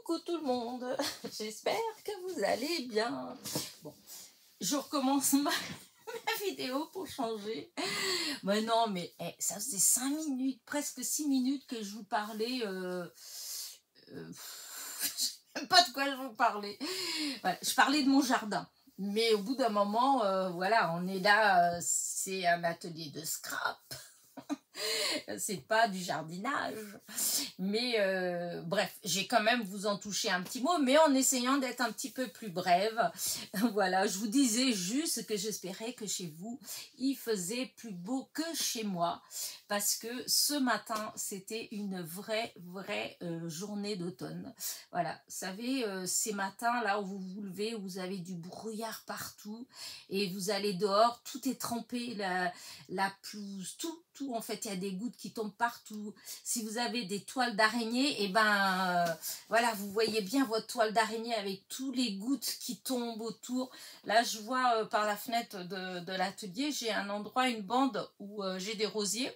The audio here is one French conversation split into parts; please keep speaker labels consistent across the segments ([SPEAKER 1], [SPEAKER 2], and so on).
[SPEAKER 1] Coucou tout le monde, j'espère que vous allez bien. Bon, je recommence ma vidéo pour changer. Mais non, mais ça faisait 5 minutes, presque 6 minutes que je vous parlais. Je sais même pas de quoi je vous parlais. Voilà, je parlais de mon jardin. Mais au bout d'un moment, voilà, on est là, c'est un atelier de scrap. C'est pas du jardinage. Mais bref, j'ai quand même vous en touché un petit mot, mais en essayant d'être un petit peu plus brève. Voilà, je vous disais juste que j'espérais que chez vous, il faisait plus beau que chez moi. Parce que ce matin, c'était une vraie journée d'automne. Voilà, vous savez, ces matins-là où vous vous levez, où vous avez du brouillard partout, et vous allez dehors, tout est trempé, la pelouse, tout en fait, il y a des gouttes qui tombent partout. Si vous avez des toiles d'araignée, et ben voilà, vous voyez bien votre toile d'araignée avec tous les gouttes qui tombent autour. Là, je vois par la fenêtre de l'atelier, j'ai un endroit, une bande où j'ai des rosiers.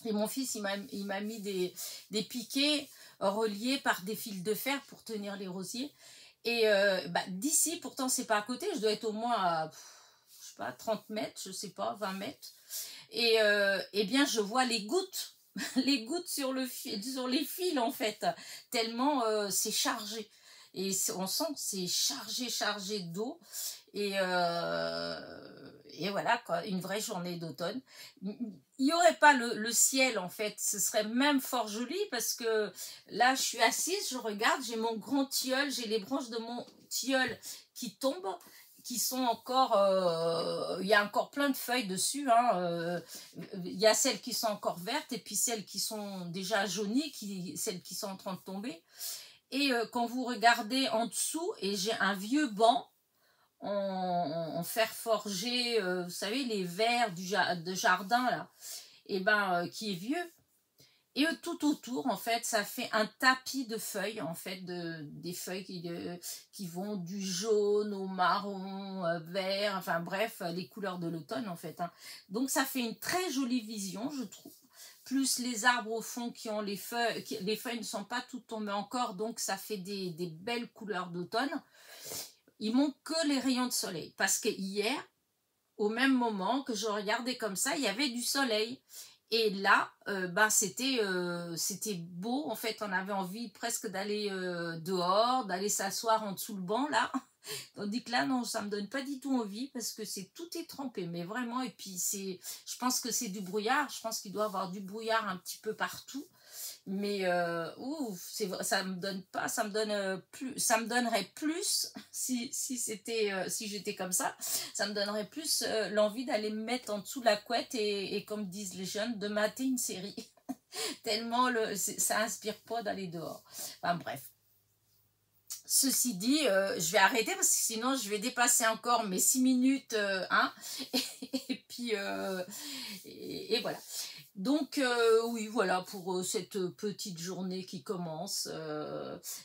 [SPEAKER 1] Et mon fils, il m'a mis des piquets reliés par des fils de fer pour tenir les rosiers. Et d'ici, pourtant, c'est pas à côté, je dois être au moins à, je sais pas, 30 mètres, je sais pas, 20 mètres. Et eh bien, je vois les gouttes, les gouttes sur les fils, en fait, tellement c'est chargé. Et on sent que c'est chargé d'eau. Et voilà, quoi, une vraie journée d'automne. Il n'y aurait pas le ciel, en fait. Ce serait même fort joli parce que là, je suis assise, je regarde, j'ai mon grand tilleul, j'ai les branches de mon tilleul qui tombent, qui sont encore... il y a encore plein de feuilles dessus. Hein, il y a celles qui sont encore vertes et puis celles qui sont déjà jaunies, celles qui sont en train de tomber. Et quand vous regardez en dessous, et j'ai un vieux banc en fer forgé, vous savez, les verres de jardin, là, et ben, qui est vieux. Et tout autour, en fait, ça fait un tapis de feuilles, en fait, des feuilles qui vont du jaune au marron, vert, enfin bref, les couleurs de l'automne, en fait. Hein. Donc, ça fait une très jolie vision, je trouve. Plus les arbres au fond qui ont les feuilles ne sont pas toutes tombées encore, donc ça fait des belles couleurs d'automne. Il manque que les rayons de soleil, parce que hier, au même moment que je regardais comme ça, il y avait du soleil. Et là, c'était beau. En fait, on avait envie presque d'aller dehors, d'aller s'asseoir en dessous le banc, là. Tandis que là, non, ça me donne pas du tout envie parce que tout est trempé, mais vraiment. Et puis, je pense que c'est du brouillard. Je pense qu'il doit y avoir du brouillard un petit peu partout. Mais ça me donne pas, ça me donne plus, ça me donnerait plus si j'étais comme ça me donnerait plus l'envie d'aller me mettre en dessous de la couette et comme disent les jeunes, de mater une série. Tellement ça inspire pas d'aller dehors. Enfin bref. Ceci dit, je vais arrêter parce que sinon je vais dépasser encore mes 6 minutes. Et puis et voilà. Donc oui, voilà pour cette petite journée qui commence.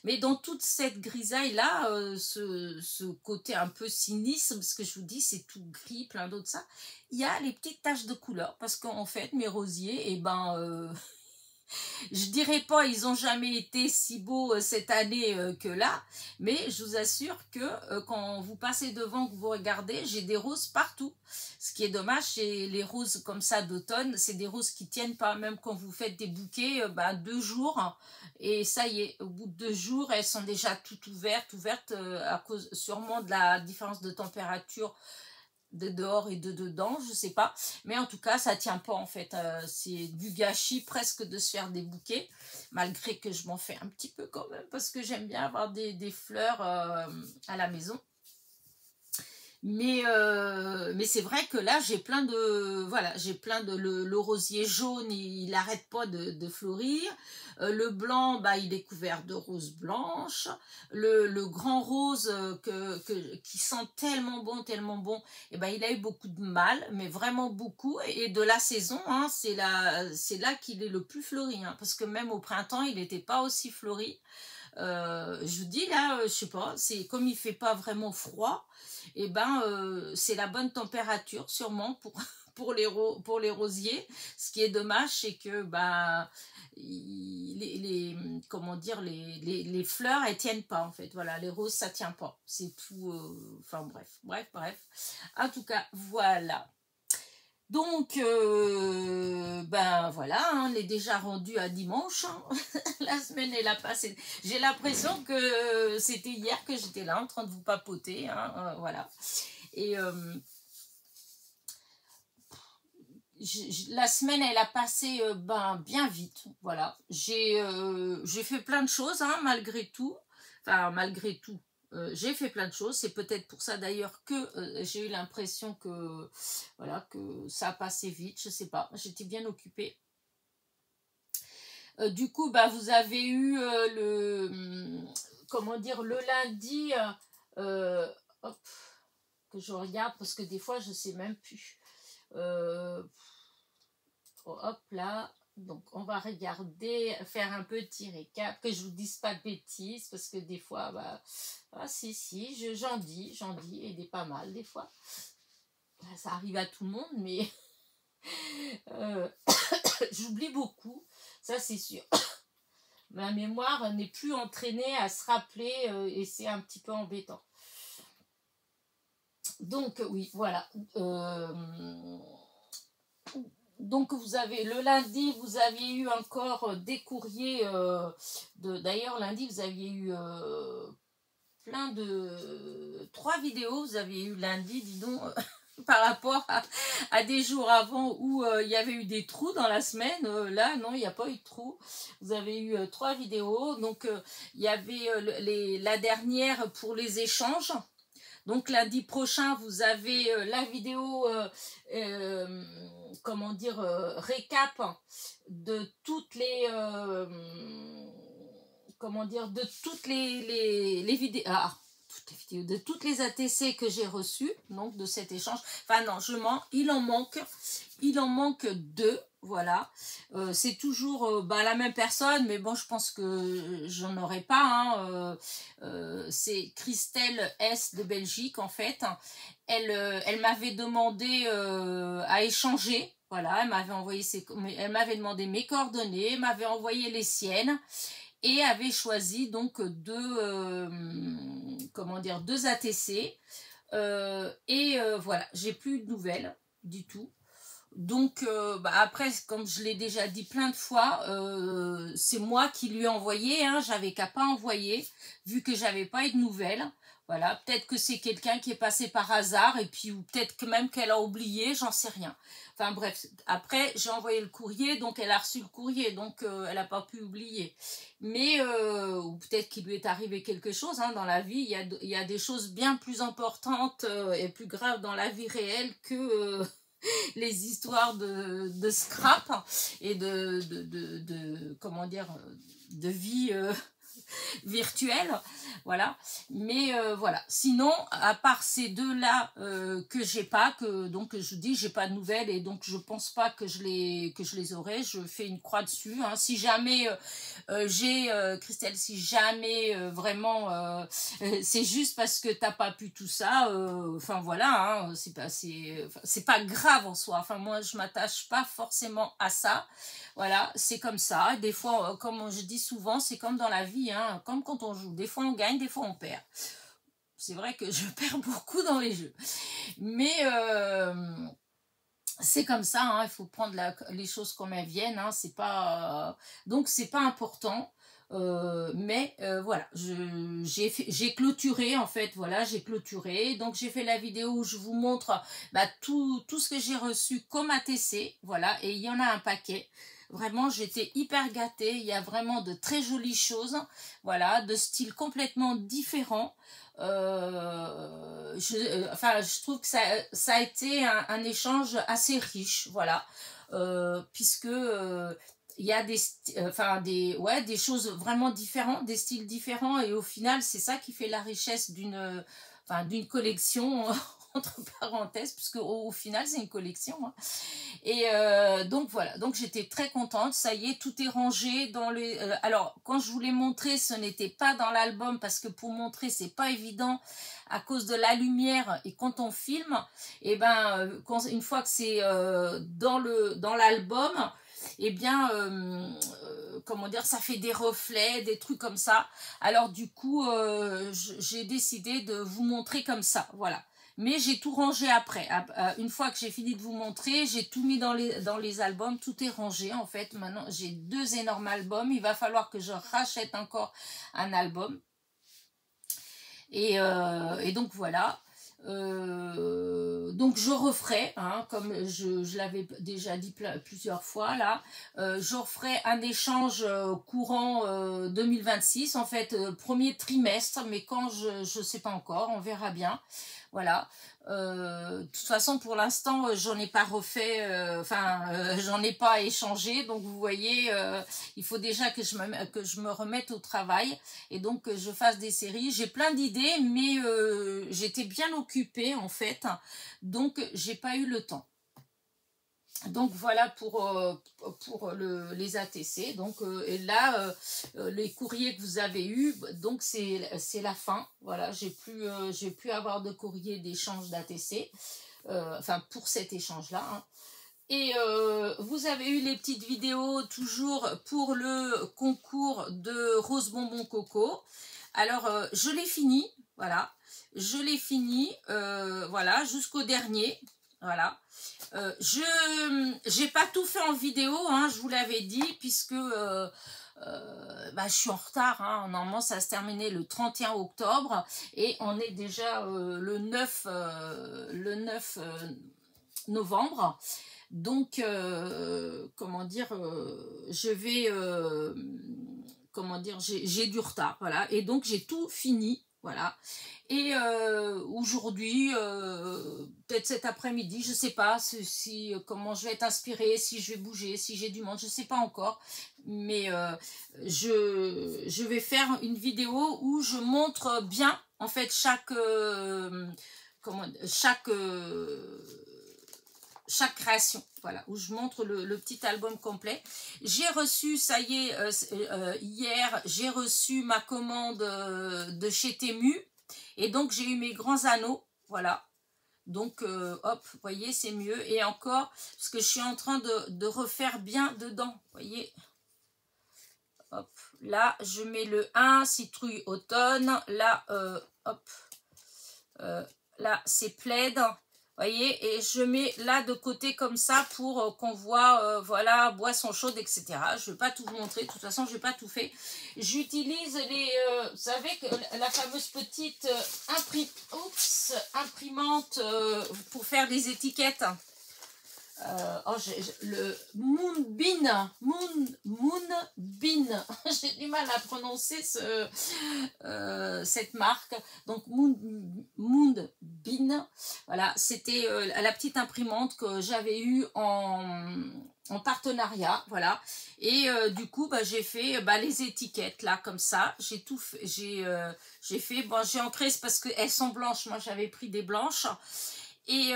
[SPEAKER 1] Mais dans toute cette grisaille-là, ce côté un peu cynisme, parce que je vous dis, c'est tout gris, plein d'autres ça, il y a les petites taches de couleur, parce qu'en fait, mes rosiers, je dirais pas, ils ont jamais été si beaux cette année que là, mais je vous assure que quand vous passez devant, que vous regardez, j'ai des roses partout. Ce qui est dommage, c'est les roses comme ça d'automne, c'est des roses qui tiennent pas, même quand vous faites des bouquets, 2 jours, et ça y est, au bout de 2 jours, elles sont déjà toutes ouvertes à cause sûrement de la différence de température de dehors et de dedans, je sais pas, mais en tout cas ça tient pas en fait, c'est du gâchis presque de se faire des bouquets, malgré que je m'en fais un petit peu quand même parce que j'aime bien avoir des fleurs à la maison. Mais c'est vrai que là j'ai plein de le rosier jaune, il n'arrête pas de fleurir, le blanc il est couvert de roses blanches, le grand rose qui sent tellement bon, et il a eu beaucoup de mal, mais vraiment beaucoup, et de la saison, hein, c'est là qu'il est le plus fleuri, hein, parce que même au printemps il n'était pas aussi fleuri. Je vous dis là, je sais pas, c'est comme il fait pas vraiment froid, et c'est la bonne température sûrement pour les rosiers. Ce qui est dommage, c'est que bah, comment dire, les fleurs, elles tiennent pas en fait. Voilà, les roses, ça tient pas. C'est tout. Enfin bref. En tout cas, voilà. Donc, ben voilà, hein, on est déjà rendu à dimanche. Hein. La semaine, elle a passé. J'ai l'impression que c'était hier que j'étais là en train de vous papoter. Hein, voilà. Et la semaine, elle a passé ben, bien vite. Voilà. J'ai fait plein de choses, hein, malgré tout. Enfin, malgré tout. J'ai fait plein de choses, c'est peut-être pour ça d'ailleurs que j'ai eu l'impression que voilà que ça a passé vite, je sais pas, j'étais bien occupée. Du coup, bah vous avez eu comment dire, le lundi, hop, que je regarde parce que des fois je sais même plus. Hop là. Donc, on va regarder, faire un petit récap, que je vous dise pas de bêtises, parce que des fois, bah, ah, si, j'en dis, et des pas mal, des fois. Ça arrive à tout le monde, mais j'oublie beaucoup, ça c'est sûr. Ma mémoire n'est plus entraînée à se rappeler, et c'est un petit peu embêtant. Donc, oui, voilà. Donc vous avez le lundi, vous aviez eu encore des courriers d'ailleurs lundi vous aviez eu plein de 3 vidéos, vous aviez eu lundi, dis donc, par rapport à des jours avant où il y avait eu des trous dans la semaine. Là non, il n'y a pas eu de trous. Vous avez eu 3 vidéos. Donc il y avait la dernière pour les échanges. Donc lundi prochain, vous avez la vidéo, comment dire, récap de toutes les, comment dire, de toutes les vidéos, toutes les vidéos, de toutes les ATC que j'ai reçues, donc de cet échange. Enfin non, je mens, il en manque 2. Voilà, c'est toujours bah, la même personne, mais bon, je pense que j'en aurai pas. Hein. C'est Christelle S de Belgique, en fait. Elle m'avait demandé à échanger. Voilà, elle m'avait demandé mes coordonnées, m'avait envoyé les siennes et avait choisi donc comment dire, 2 ATC. Voilà, j'ai plus de nouvelles du tout. Donc bah après, comme je l'ai déjà dit plein de fois, c'est moi qui lui ai envoyé, hein, j'avais qu'à pas envoyer, vu que j'avais pas eu de nouvelles. Voilà, peut-être que c'est quelqu'un qui est passé par hasard, et puis ou peut-être que même qu'elle a oublié, j'en sais rien. Enfin bref, après j'ai envoyé le courrier, donc elle a reçu le courrier, donc elle n'a pas pu oublier. Mais, ou peut-être qu'il lui est arrivé quelque chose, hein, dans la vie, il y a des choses bien plus importantes et plus graves dans la vie réelle que... les histoires de scrap et comment dire, de vie virtuelle, voilà. Mais voilà, sinon à part ces 2 là que j'ai pas, donc je dis j'ai pas de nouvelles, et donc je pense pas que je les aurai. Je fais une croix dessus, hein. Si jamais j'ai Christelle, si jamais vraiment c'est juste parce que t'as pas pu tout ça, enfin voilà, hein, c'est pas grave en soi. Enfin moi je m'attache pas forcément à ça. Voilà, c'est comme ça. Des fois, comme je dis souvent, c'est comme dans la vie, hein, comme quand on joue. Des fois on gagne, des fois on perd. C'est vrai que je perds beaucoup dans les jeux. Mais c'est comme ça, hein, il faut prendre les choses comme elles viennent. Hein, c'est pas, donc c'est pas important. Mais voilà, j'ai clôturé en fait, voilà, j'ai clôturé. Donc j'ai fait la vidéo où je vous montre bah, tout ce que j'ai reçu comme ATC. Voilà, et il y en a un paquet. Vraiment, j'étais hyper gâtée. Il y a vraiment de très jolies choses. Voilà, de styles complètement différents. Enfin, je trouve que ça a été un échange assez riche. Voilà, puisque il y a des choses vraiment différentes, des styles différents. Et au final, c'est ça qui fait la richesse d'une collection. entre parenthèses, puisque au final, c'est une collection. Hein. Et donc voilà, donc j'étais très contente, ça y est, tout est rangé dans les... alors, quand je vous l'ai montré, ce n'était pas dans l'album, parce que pour montrer, c'est pas évident à cause de la lumière, et quand on filme, et ben, une fois que c'est dans l'album, eh bien, comment dire, ça fait des reflets, des trucs comme ça. Alors du coup, j'ai décidé de vous montrer comme ça, voilà. Mais j'ai tout rangé après. Une fois que j'ai fini de vous montrer, j'ai tout mis dans les albums. Tout est rangé en fait. Maintenant, j'ai 2 énormes albums. Il va falloir que je rachète encore un album. Et donc voilà. Donc je referai, hein, comme je l'avais déjà dit plusieurs fois là, je referai un échange courant 2026, en fait premier trimestre, mais quand je sais pas encore, on verra bien. Voilà. De toute façon, pour l'instant, j'en ai pas refait, j'en ai pas échangé. Donc, vous voyez, il faut déjà que je me remette au travail et donc que je fasse des séries. J'ai plein d'idées, mais j'étais bien occupée en fait, donc j'ai pas eu le temps. Donc voilà pour les ATC. Donc et là les courriers que vous avez eus, donc c'est la fin. Voilà, j'ai plus avoir de courrier d'échange d'ATC. Enfin pour cet échange là. Hein. Et vous avez eu les petites vidéos toujours pour le concours de Rose Bonbon Coco. Alors je l'ai fini, voilà. Je l'ai fini, voilà, jusqu'au dernier. Voilà. J'ai pas tout fait en vidéo, hein, je vous l'avais dit, puisque je suis en retard. Hein. Normalement, ça va se terminer le 31 octobre et on est déjà le 9 novembre. Donc, comment dire, je vais, comment dire, j'ai du retard, voilà. Et donc, j'ai tout fini, voilà. Et aujourd'hui, peut-être cet après-midi, je sais pas comment je vais être inspirée, si je vais bouger, si j'ai du monde, je sais pas encore. Mais je vais faire une vidéo où je montre bien, en fait, chaque création, voilà, où je montre le petit album complet. J'ai reçu, ça y est, hier, j'ai reçu ma commande de chez Temu, et donc j'ai eu mes grands anneaux, voilà. Donc, hop, vous voyez, c'est mieux. Et encore, parce que je suis en train de refaire bien dedans, vous voyez. Hop, là, je mets le 1, citrouille automne. Là, hop, là, c'est plaid. Voyez, et je mets là de côté comme ça pour qu'on voit, voilà, boisson chaude, etc. Je ne vais pas tout vous montrer, de toute façon, je n'ai pas tout fait. J'utilise vous savez, que la fameuse petite imprimante pour faire des étiquettes. Le Moonbeam, j'ai du mal à prononcer cette marque, donc Moonbeam, voilà, c'était la petite imprimante que j'avais eue en partenariat, voilà, et du coup j'ai fait les étiquettes là comme ça, j'ai tout fait, j'ai fait, j'ai ancré, c'est parce qu'elles sont blanches, moi j'avais pris des blanches. Et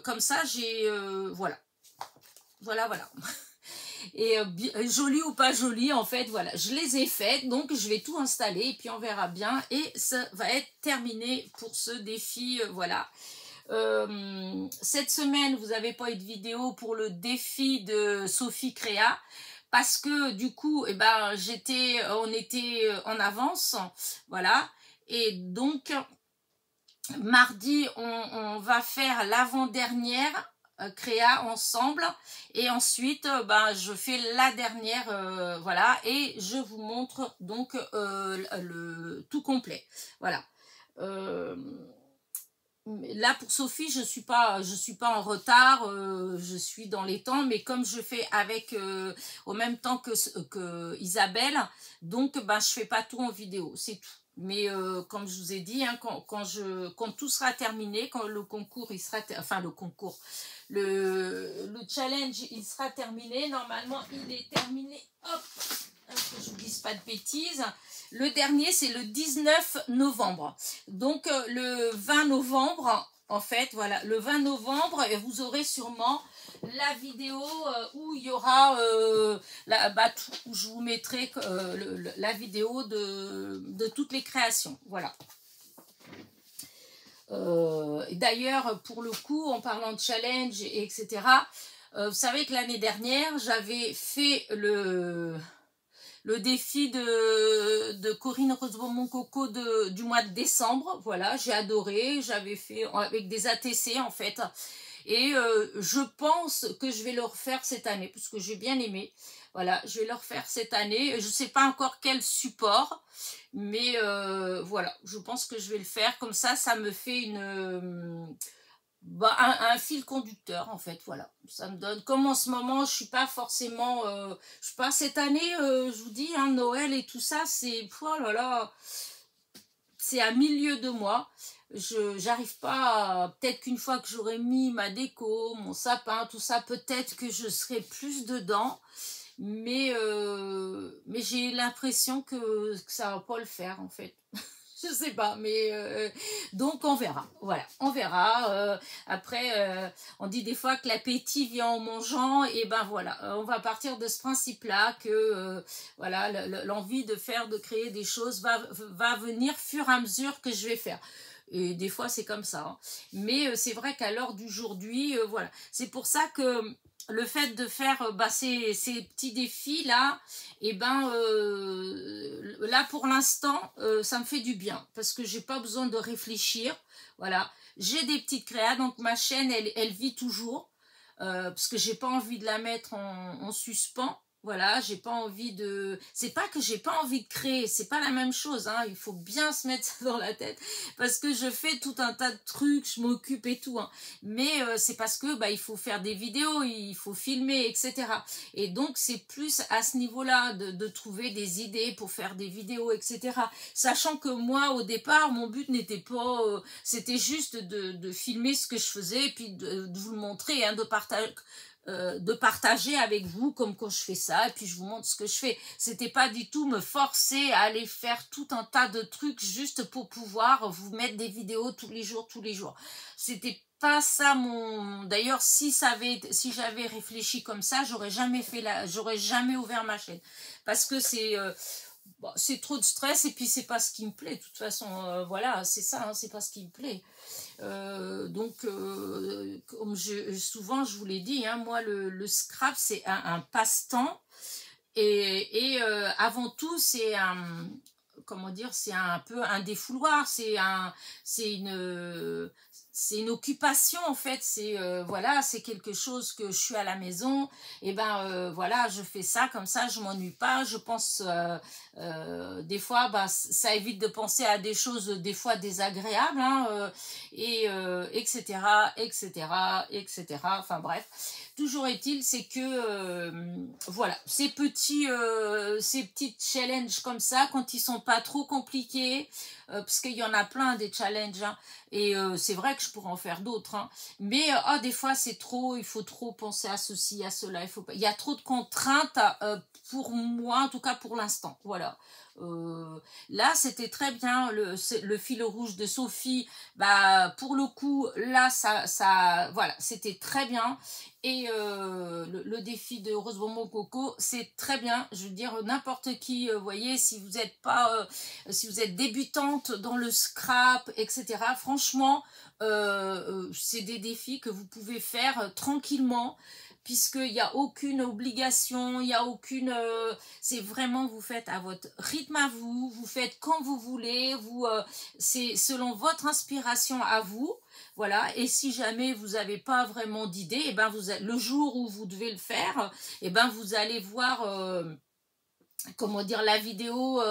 [SPEAKER 1] comme ça, j'ai... voilà. Et joli ou pas joli, en fait, voilà. Je les ai faites, donc je vais tout installer et puis on verra bien. Et ça va être terminé pour ce défi, voilà. Cette semaine, vous n'avez pas eu de vidéo pour le défi de Sophie Créa. Parce que du coup, on était en avance, voilà. Et donc... mardi, on va faire l'avant-dernière créa ensemble et ensuite je fais la dernière, voilà, et je vous montre donc le tout complet, voilà. Là pour Sophie, je suis pas en retard, je suis dans les temps, mais comme je fais avec au même temps que Isabelle, donc je fais pas tout en vidéo, c'est tout. Mais comme je vous ai dit, hein, quand tout sera terminé, quand le concours il sera, le challenge il sera terminé, normalement il est terminé, hop, que je ne dise pas de bêtises. Le dernier c'est le 19 novembre. Donc le 20 novembre, en fait, voilà, le 20 novembre, et vous aurez sûrement la vidéo où il y aura, où je vous mettrai la vidéo de toutes les créations, voilà. D'ailleurs, pour le coup, en parlant de challenge, etc., vous savez que l'année dernière, j'avais fait le défi de Corinne Rosebaumont-Coco du mois de décembre. Voilà, j'ai adoré. J'avais fait avec des ATC, en fait. Et je pense que je vais le refaire cette année, parce que j'ai bien aimé. Voilà, je vais le refaire cette année. Je ne sais pas encore quel support, mais voilà, je pense que je vais le faire. Comme ça me fait un fil conducteur, en fait. Voilà, ça me donne. Comme en ce moment, je suis pas forcément... je sais pas, cette année, je vous dis, hein, Noël et tout ça, c'est... Oh là là, c'est à milieu de mois. J'arrive pas, peut-être qu'une fois que j'aurai mis ma déco, mon sapin, tout ça, peut-être que je serai plus dedans, mais j'ai l'impression que ça va pas le faire, en fait. Je sais pas, mais donc on verra. Voilà, on verra. Après, on dit des fois que l'appétit vient en mangeant, et ben voilà, on va partir de ce principe-là que voilà, l'envie de créer des choses va venir fur et à mesure que je vais faire. Et des fois c'est comme ça, hein. Mais c'est vrai qu'à l'heure d'aujourd'hui, voilà, c'est pour ça que le fait de faire ces petits défis là, et là pour l'instant ça me fait du bien, parce que j'ai pas besoin de réfléchir. Voilà, j'ai des petites créas, donc ma chaîne elle vit toujours, parce que j'ai pas envie de la mettre en suspens. Voilà, j'ai pas envie de... C'est pas que j'ai pas envie de créer, c'est pas la même chose, hein. Il faut bien se mettre ça dans la tête, parce que je fais tout un tas de trucs, je m'occupe et tout, hein. Mais c'est parce que il faut faire des vidéos, il faut filmer, etc. Et donc c'est plus à ce niveau-là de trouver des idées pour faire des vidéos, etc. Sachant que moi, au départ, mon but n'était pas... c'était juste de filmer ce que je faisais, et puis de vous le montrer, hein, de partager avec vous, comme quand je fais ça, et puis je vous montre ce que je fais. C'était pas du tout me forcer à aller faire tout un tas de trucs juste pour pouvoir vous mettre des vidéos tous les jours. C'était pas ça D'ailleurs, si j'avais réfléchi comme ça, j'aurais jamais ouvert ma chaîne, parce que c'est trop de stress, et puis c'est pas ce qui me plaît de toute façon. Voilà, c'est ça, hein, c'est pas ce qui me plaît. Donc comme souvent je vous l'ai dit, hein, moi le scrap c'est un passe-temps, et avant tout c'est comment dire, c'est un peu un défouloir, c'est une occupation, en fait. C'est voilà, c'est quelque chose que je suis à la maison, et voilà, je fais ça comme ça, je m'ennuie pas. Je pense des fois, ça évite de penser à des choses des fois désagréables, hein, et etc., enfin bref. Toujours est-il, c'est que voilà, ces petits challenges comme ça, quand ils sont pas trop compliqués, parce qu'il y en a plein des challenges, hein, et c'est vrai que je pourrais en faire d'autres, hein, mais des fois c'est trop, il faut trop penser à ceci, à cela, il y a trop de contraintes pour moi, en tout cas pour l'instant. Voilà. Là c'était très bien, le fil rouge de Sophie, pour le coup là ça voilà, c'était très bien. Et le défi de Rose Bonbon Coco, c'est très bien. Je veux dire, n'importe qui, vous voyez, si vous êtes débutante dans le scrap, etc., franchement, c'est des défis que vous pouvez faire tranquillement, puisqu'il n'y a aucune obligation, il n'y a aucune... c'est vraiment, vous faites à votre rythme à vous, vous faites quand vous voulez, c'est selon votre inspiration à vous. Voilà, et si jamais vous n'avez pas vraiment d'idée, le jour où vous devez le faire, vous allez voir... comment dire, la vidéo,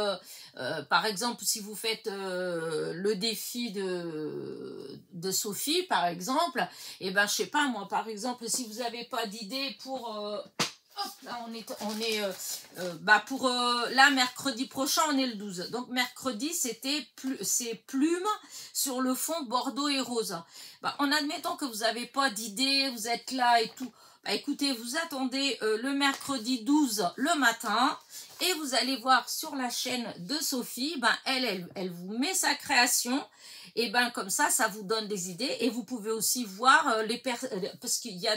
[SPEAKER 1] par exemple, si vous faites le défi de Sophie, par exemple, je sais pas, moi, par exemple, si vous n'avez pas d'idée pour... hop, là, là, mercredi prochain, on est le 12. Donc, mercredi, c'est plumes sur le fond bordeaux et rose. En admettant que vous n'avez pas d'idée, vous êtes là et tout, Bah, écoutez, vous attendez le mercredi 12 le matin et vous allez voir sur la chaîne de Sophie, ben, elle vous met sa création. Et ben comme ça vous donne des idées. Et vous pouvez aussi voir les personnes, parce qu'il y a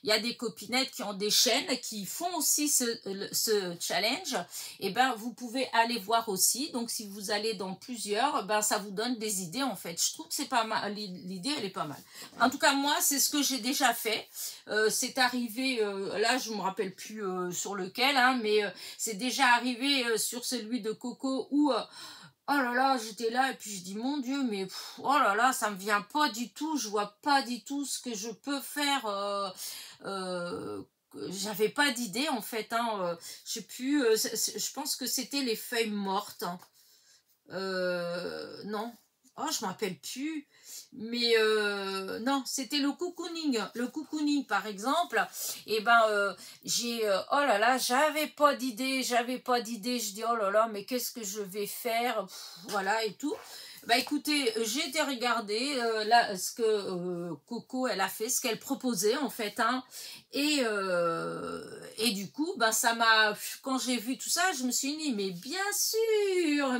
[SPEAKER 1] il y a des copinettes qui ont des chaînes qui font aussi ce challenge. Et ben vous pouvez aller voir aussi. Donc si vous allez dans plusieurs, ben ça vous donne des idées en fait. Je trouve que c'est pas mal. L'idée elle est pas mal. En tout cas moi c'est ce que j'ai déjà fait. C'est arrivé, là je me rappelle plus sur lequel, hein, mais c'est déjà arrivé sur celui de Coco où oh là là, j'étais là et puis je dis mon Dieu, mais oh là là, ça me vient pas du tout, je vois pas du tout ce que je peux faire. Euh, J'avais pas d'idée en fait, hein, je sais plus, je pense que c'était les feuilles mortes. Hein. Non, oh je me rappelle plus. Mais non, c'était le cocooning. Le cocooning, par exemple, et ben oh là là, j'avais pas d'idée. Je dis oh là là, mais qu'est-ce que je vais faire? Voilà et tout. Bah écoutez, j'ai été regarder là ce que Coco elle a fait, ce qu'elle proposait en fait, hein, et du coup, bah ça m'a, quand j'ai vu tout ça, je me suis dit mais bien sûr,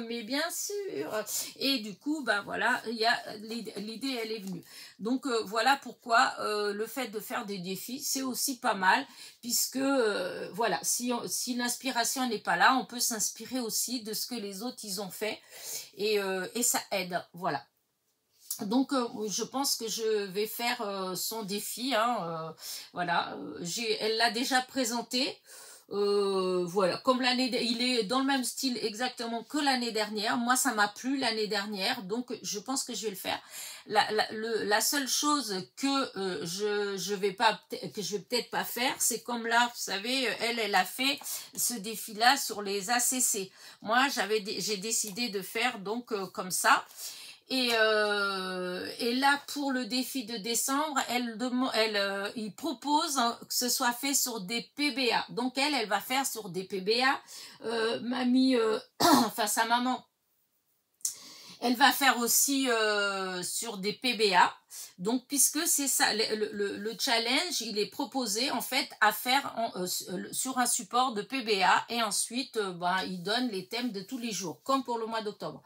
[SPEAKER 1] et du coup, bah voilà, il y a l'idée elle est venue. Donc voilà pourquoi le fait de faire des défis, c'est aussi pas mal, puisque voilà, si l'inspiration n'est pas là, on peut s'inspirer aussi de ce que les autres ils ont fait. Et ça aide, voilà. Donc je pense que je vais faire son défi, hein, voilà, elle l'a déjà présenté, voilà, comme il est dans le même style exactement que l'année dernière. Moi ça m'a plu l'année dernière, donc je pense que je vais le faire. La seule chose que je vais peut-être pas faire, c'est comme là, vous savez, elle a fait ce défi là sur les ACC. Moi j'ai décidé de faire donc comme ça. Et là, pour le défi de décembre, il propose que ce soit fait sur des PBA. Donc, elle va faire sur des PBA. Mamie, enfin sa maman, elle va faire aussi sur des PBA. Donc, puisque c'est ça, le challenge, il est proposé en fait à faire sur un support de PBA. Et ensuite, il donne les thèmes de tous les jours, comme pour le mois d'octobre.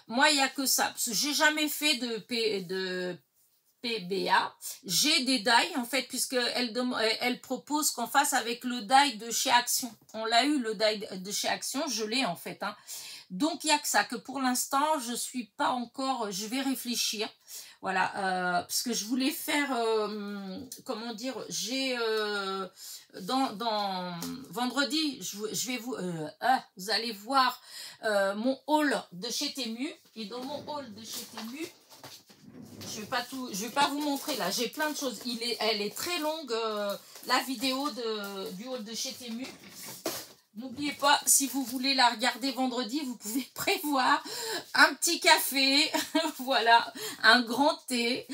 [SPEAKER 1] Moi, il n'y a que ça. Parce que j'ai jamais fait de PBA. J'ai des die, en fait, puisqu'elle propose qu'on fasse avec le die de chez Action. On l'a eu, le die de chez Action. Je l'ai, en fait. Hein. Donc, il n'y a que ça. Que pour l'instant, je suis pas encore... Je vais réfléchir. Voilà. Parce que je voulais faire... comment dire... J'ai... dans vendredi, je vais vous allez voir mon haul de chez Temu. Et dans mon haul de chez Temu, je vais pas vous montrer là, j'ai plein de choses. Elle est très longue, la vidéo du haul de chez Temu. N'oubliez pas, si vous voulez la regarder vendredi, vous pouvez prévoir un petit café, voilà, un grand thé.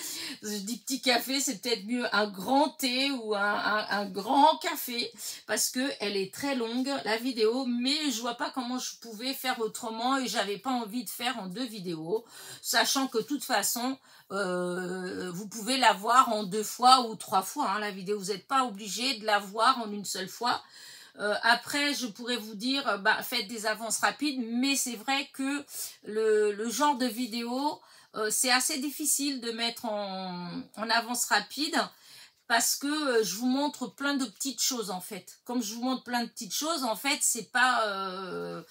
[SPEAKER 1] Je dis petit café, c'est peut-être mieux un grand thé ou un grand café, parce que elle est très longue, la vidéo, mais je vois pas comment je pouvais faire autrement et j'avais pas envie de faire en 2 vidéos, sachant que de toute façon, vous pouvez la voir en 2 fois ou 3 fois, hein, la vidéo. Vous n'êtes pas obligé de la voir en une seule fois. Après, je pourrais vous dire, faites des avances rapides, mais c'est vrai que le genre de vidéo, c'est assez difficile de mettre en avance rapide parce que je vous montre plein de petites choses en fait. Comme je vous montre plein de petites choses, en fait, c'est pas...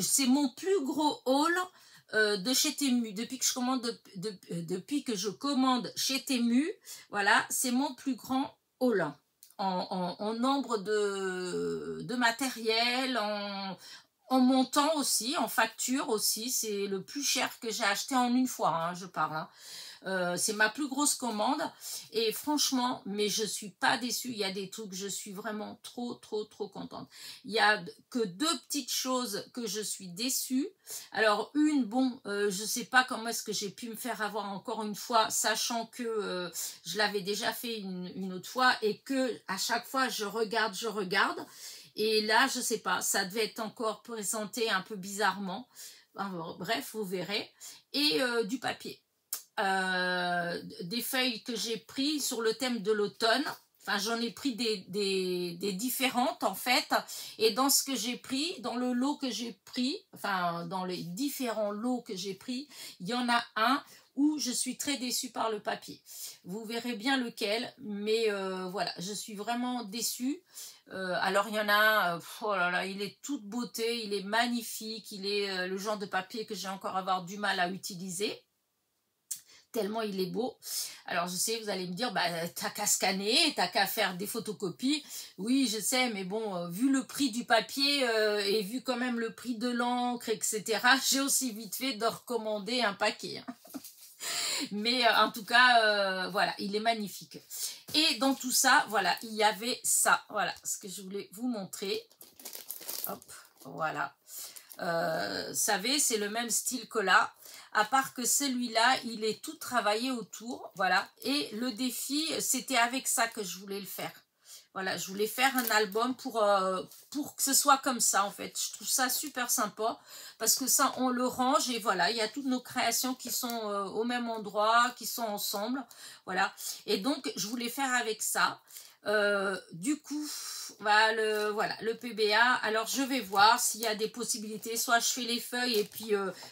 [SPEAKER 1] c'est mon plus gros haul de chez Temu. Depuis que je commande chez Temu, voilà, c'est mon plus grand haul. En nombre de matériel, en montant aussi, en facture aussi. C'est le plus cher que j'ai acheté en une fois, hein, je parle. Hein. C'est ma plus grosse commande et franchement, mais je suis pas déçue. Il y a des trucs, je suis vraiment trop contente. Il y a que 2 petites choses que je suis déçue. Alors une, je sais pas comment est-ce que j'ai pu me faire avoir encore une fois, sachant que je l'avais déjà fait une autre fois et que à chaque fois je regarde et là je sais pas, ça devait être encore présenté un peu bizarrement. Bref, vous verrez. Et du papier. Des feuilles que j'ai pris sur le thème de l'automne. Enfin, j'en ai pris des différentes, en fait. Et dans ce que j'ai pris, dans le lot que j'ai pris, enfin, dans les différents lots que j'ai pris, il y en a un où je suis très déçue par le papier. Vous verrez bien lequel, mais voilà, je suis vraiment déçue. Alors, il y en a, oh là là, il est toute beauté, il est magnifique, il est le genre de papier que j'ai encore avoir du mal à utiliser. Tellement il est beau. Alors je sais, vous allez me dire, bah t'as qu'à scanner, t'as qu'à faire des photocopies. Oui, je sais, mais bon, vu le prix du papier et vu quand même le prix de l'encre, etc., j'ai aussi vite fait de recommander un paquet. Hein. Mais en tout cas, voilà, il est magnifique. Et dans tout ça, voilà, il y avait ça. Voilà, ce que je voulais vous montrer. Hop, voilà. Vous savez, c'est le même style que là. À part que celui-là, il est tout travaillé autour, voilà. Et le défi, c'était avec ça que je voulais le faire. Voilà, je voulais faire un album pour que ce soit comme ça, en fait. Je trouve ça super sympa, parce que ça, on le range, et voilà, il y a toutes nos créations qui sont au même endroit, qui sont ensemble, voilà. Et donc, je voulais faire avec ça. Du coup, voilà, le PBA. Alors, je vais voir s'il y a des possibilités. Soit je fais les feuilles, et puis,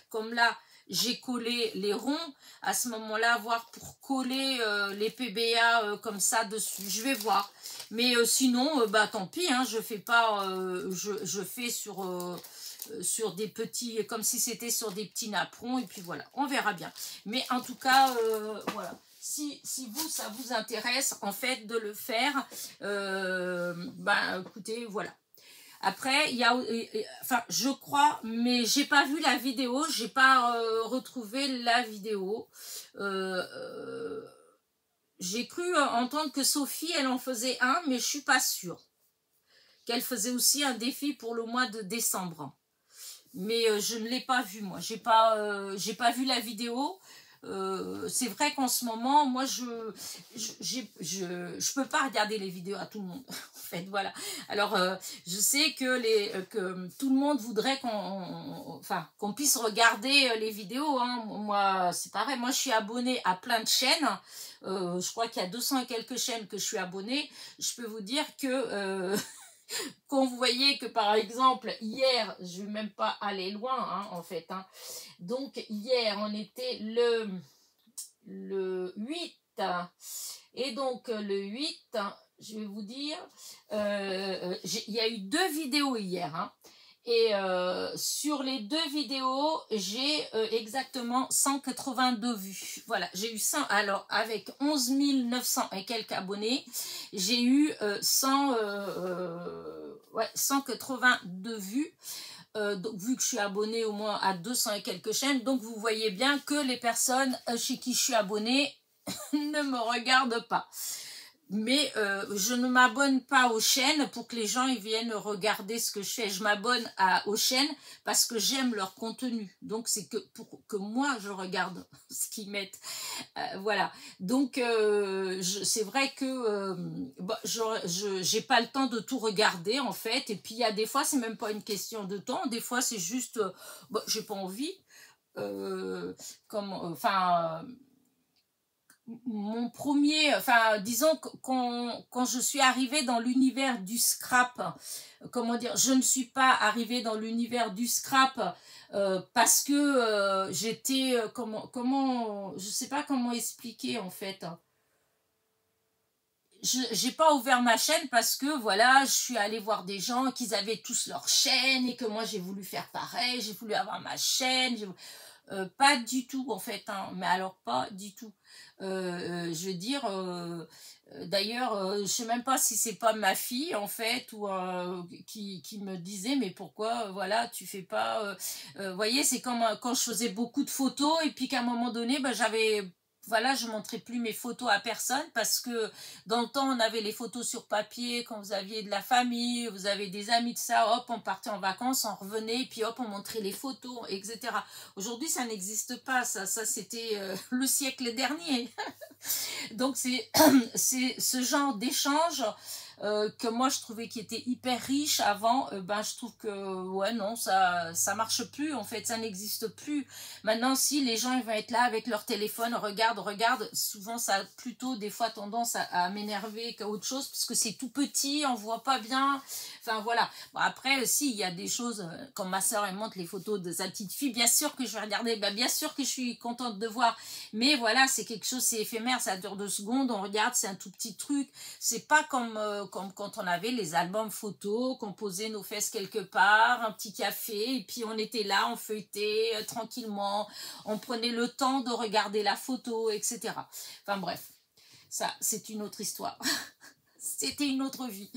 [SPEAKER 1] comme là, j'ai collé les ronds, à ce moment-là, voir pour coller les PBA comme ça dessus. Je vais voir. Mais sinon, bah tant pis, hein, je fais pas, je fais sur des petits, comme si c'était sur des petits napperons, et puis voilà, on verra bien. Mais en tout cas, voilà. Si vous, ça vous intéresse, en fait, de le faire, bah écoutez, voilà. Après, il y a, enfin, je crois, mais j'ai pas vu la vidéo, j'ai pas retrouvé la vidéo. J'ai cru entendre que Sophie, elle en faisait un, mais je suis pas sûre. Qu'elle faisait aussi un défi pour le mois de décembre. Mais je ne l'ai pas vu, moi. J'ai pas vu la vidéo. C'est vrai qu'en ce moment, moi, je peux pas regarder les vidéos à tout le monde. En fait, voilà. Alors, je sais que tout le monde voudrait qu'on puisse regarder les vidéos. Hein. Moi, c'est pareil. Moi, je suis abonnée à plein de chaînes. Je crois qu'il y a 200 et quelques chaînes que je suis abonnée. Je peux vous dire que quand vous voyez que par exemple hier, je ne vais même pas aller loin hein, en fait, hein. Donc hier on était le 8 et donc le 8, je vais vous dire, il y a eu 2 vidéos hier hein. Et sur les 2 vidéos, j'ai exactement 182 vues. Voilà, j'ai eu 100. Alors, avec 11 900 et quelques abonnés, j'ai eu 182 vues. Donc, vu que je suis abonnée au moins à 200 et quelques chaînes, donc vous voyez bien que les personnes chez qui je suis abonnée ne me regardent pas. Mais je ne m'abonne pas aux chaînes pour que les gens ils viennent regarder ce que je fais. Je m'abonne aux chaînes parce que j'aime leur contenu. Donc c'est que pour que moi je regarde ce qu'ils mettent. Voilà. Donc c'est vrai que j'ai pas le temps de tout regarder en fait. Et puis il y a des fois c'est même pas une question de temps. Des fois c'est juste j'ai pas envie. Mon premier, enfin disons quand je suis arrivée dans l'univers du scrap, comment dire, je ne suis pas arrivée dans l'univers du scrap parce que j'étais, je sais pas comment expliquer en fait. J'ai pas ouvert ma chaîne parce que voilà, je suis allée voir des gens qui avaient tous leur chaîne et que moi j'ai voulu faire pareil, j'ai voulu avoir ma chaîne, pas du tout en fait, hein, mais alors pas du tout. Je veux dire, d'ailleurs, je sais même pas si c'est pas ma fille en fait ou qui me disait mais pourquoi voilà tu fais pas. Vous voyez, c'est comme quand je faisais beaucoup de photos et puis qu'à un moment donné, voilà, je montrais plus mes photos à personne parce que dans le temps, on avait les photos sur papier quand vous aviez de la famille, vous avez des amis de ça, hop, on partait en vacances, on revenait, puis hop, on montrait les photos, etc. Aujourd'hui, ça n'existe pas, ça c'était le siècle dernier. Donc, c'est ce genre d'échange que moi je trouvais qui était hyper riche avant, ben je trouve que ouais non, ça marche plus en fait, ça n'existe plus. Maintenant si les gens ils vont être là avec leur téléphone, regarde, souvent ça a plutôt des fois tendance à m'énerver qu'autre chose, parce que c'est tout petit, on voit pas bien, enfin voilà. Bon, après si il y a des choses, comme ma soeur elle montre les photos de sa petite fille, bien sûr que je vais regarder, ben, bien sûr que je suis contente de voir, mais voilà, c'est quelque chose, c'est éphémère, ça dure 2 secondes, on regarde, c'est un tout petit truc, c'est pas comme quand on avait les albums photos, qu'on posait nos fesses quelque part, un petit café, et puis on était là, on feuilletait tranquillement, on prenait le temps de regarder la photo, etc. Enfin bref, ça c'est une autre histoire. C'était une autre vie.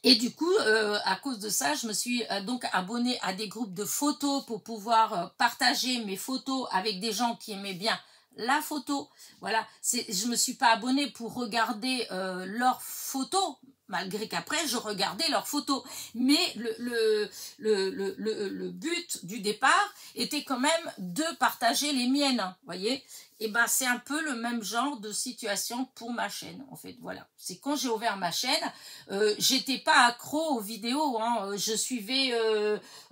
[SPEAKER 1] Et du coup, à cause de ça, je me suis donc abonnée à des groupes de photos pour pouvoir partager mes photos avec des gens qui aimaient bien la photo. Voilà, je me suis pas abonnée pour regarder leurs photos, malgré qu'après, je regardais leurs photos. Mais le but du départ était quand même de partager les miennes, vous voyez. Et ben c'est un peu le même genre de situation pour ma chaîne, en fait. Voilà, c'est quand j'ai ouvert ma chaîne, j'étais pas accro aux vidéos, hein. Je suivais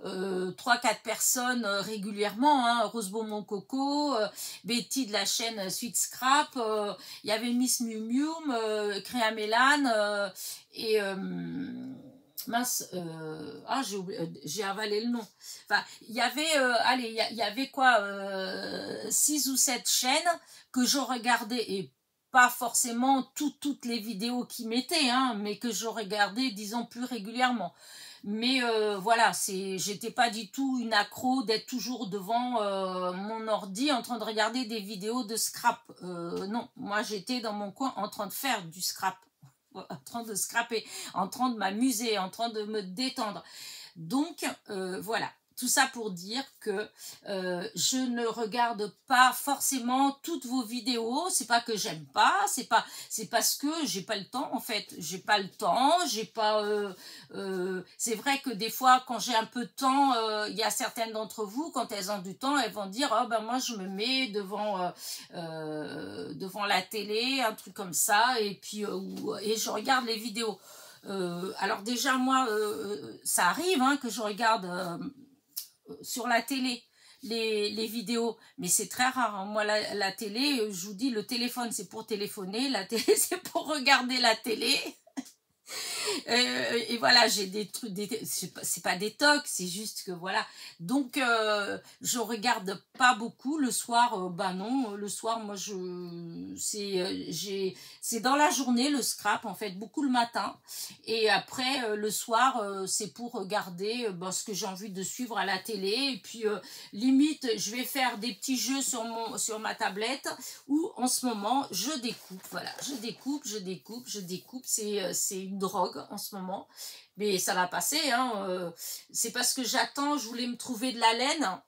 [SPEAKER 1] 3-4 personnes régulièrement, hein. Rose Beaumont Coco, Betty de la chaîne Sweet Scrap, il y avait Miss Miu Miu, Créa Mélan, et mince, j'ai avalé le nom. Enfin, il y avait, allez, il y avait quoi, 6 ou 7 chaînes que je regardais, et pas forcément toutes les vidéos qui mettaient, hein, mais que je regardais, disons, plus régulièrement. Mais voilà, j'étais pas du tout une accro d'être toujours devant mon ordi en train de regarder des vidéos de scrap. Non, moi j'étais dans mon coin en train de faire du scrap, en train de scraper, en train de m'amuser, en train de me détendre. Donc voilà, tout ça pour dire que je ne regarde pas forcément toutes vos vidéos. C'est pas que j'aime pas, c'est parce que j'ai pas le temps, en fait. J'ai pas le temps, j'ai pas. C'est vrai que des fois, quand j'ai un peu de temps, il y a certaines d'entre vous, quand elles ont du temps, elles vont dire, oh ben moi je me mets devant la télé, un truc comme ça, et puis et je regarde les vidéos. Alors déjà moi, ça arrive hein, que je regarde sur la télé les vidéos, mais c'est très rare, hein. Moi la télé, je vous dis, le téléphone c'est pour téléphoner, la télé c'est pour regarder la télé. Et voilà, j'ai des trucs, c'est pas des tocs, c'est juste que voilà. Donc, je regarde pas beaucoup le soir. Bah non, le soir, moi, c'est dans la journée le scrap en fait, beaucoup le matin. Et après, le soir, c'est pour regarder ce que j'ai envie de suivre à la télé. Et puis, limite, je vais faire des petits jeux sur ma tablette, où en ce moment, je découpe. Voilà, je découpe. C'est une drogue en ce moment, mais ça va passer, hein. C'est parce que j'attends, je voulais me trouver de la laine,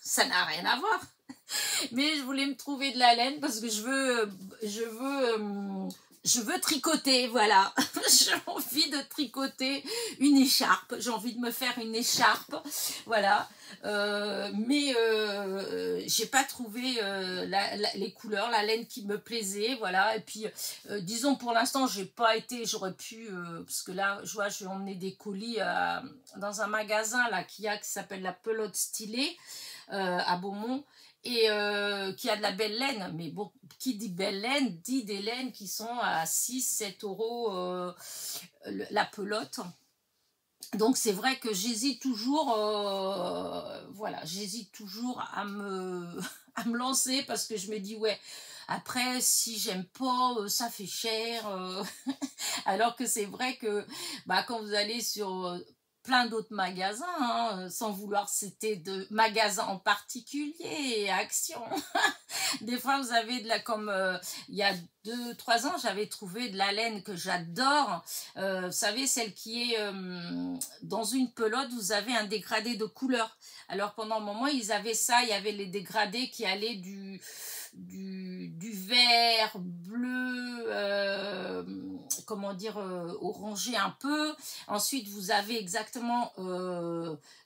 [SPEAKER 1] ça n'a rien à voir, mais je voulais me trouver de la laine parce que je veux tricoter, voilà. J'ai envie de tricoter une écharpe, j'ai envie de me faire une écharpe, voilà. Mais j'ai pas trouvé les couleurs, la laine qui me plaisait, voilà. Et puis disons pour l'instant j'ai pas été, j'aurais pu parce que là je vois, je vais emmener des colis dans un magasin là qui s'appelle la Pelote Stylée à Beaumont, et qui a de la belle laine, mais bon, qui dit belle laine dit des laines qui sont à 6-7 euros la pelote. Donc c'est vrai que j'hésite toujours, voilà, j'hésite toujours à me lancer, parce que je me dis ouais, après si j'aime pas, ça fait cher, alors que c'est vrai que quand vous allez sur plein d'autres magasins, hein, sans vouloir citer de magasins en particulier, Action. Des fois, vous avez comme il y a 2-3 ans, j'avais trouvé de la laine que j'adore. Vous savez, celle qui est dans une pelote, vous avez un dégradé de couleur. Alors pendant un moment, ils avaient ça, il y avait les dégradés qui allaient du vert, bleu, comment dire, orangé un peu. Ensuite, vous avez exactement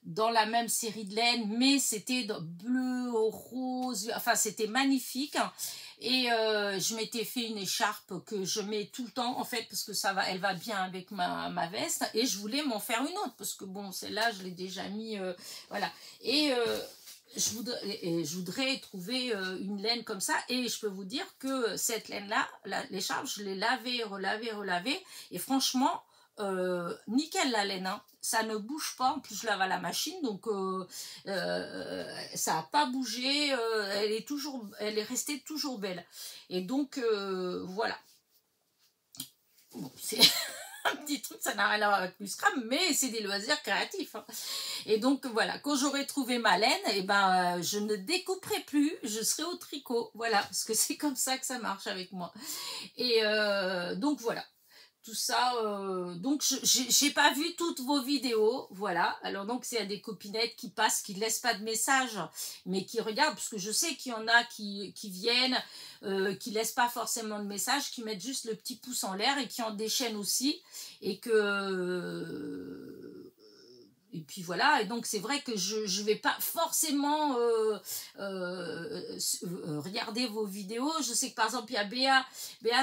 [SPEAKER 1] dans la même série de laine, mais c'était bleu au rose, enfin c'était magnifique. Et je m'étais fait une écharpe que je mets tout le temps en fait parce que ça va, elle va bien avec ma veste, et je voulais m'en faire une autre parce que bon, celle-là je l'ai déjà mis, voilà. Et je voudrais trouver une laine comme ça, et je peux vous dire que cette laine-là, l'écharpe, je l'ai lavée, relavée, et franchement, nickel la laine, hein. Ça ne bouge pas, en plus je lave à la machine, donc ça n'a pas bougé, elle est restée toujours belle. Et donc voilà. Bon, c'est un petit truc, ça n'a rien à voir avec du Scrum, mais c'est des loisirs créatifs, hein. Et donc voilà, quand j'aurai trouvé ma laine, et ben je ne découperai plus, je serai au tricot, voilà, parce que c'est comme ça que ça marche avec moi. Et donc voilà, tout ça, donc j'ai pas vu toutes vos vidéos, voilà. Alors donc s'il y a des copinettes qui passent, qui ne laissent pas de message, mais qui regardent, parce que je sais qu'il y en a qui viennent, qui laissent pas forcément de message, qui mettent juste le petit pouce en l'air et qui en déchaînent aussi, et que et puis voilà, et donc c'est vrai que je vais pas forcément regarder vos vidéos. Je sais que par exemple il y a Béa,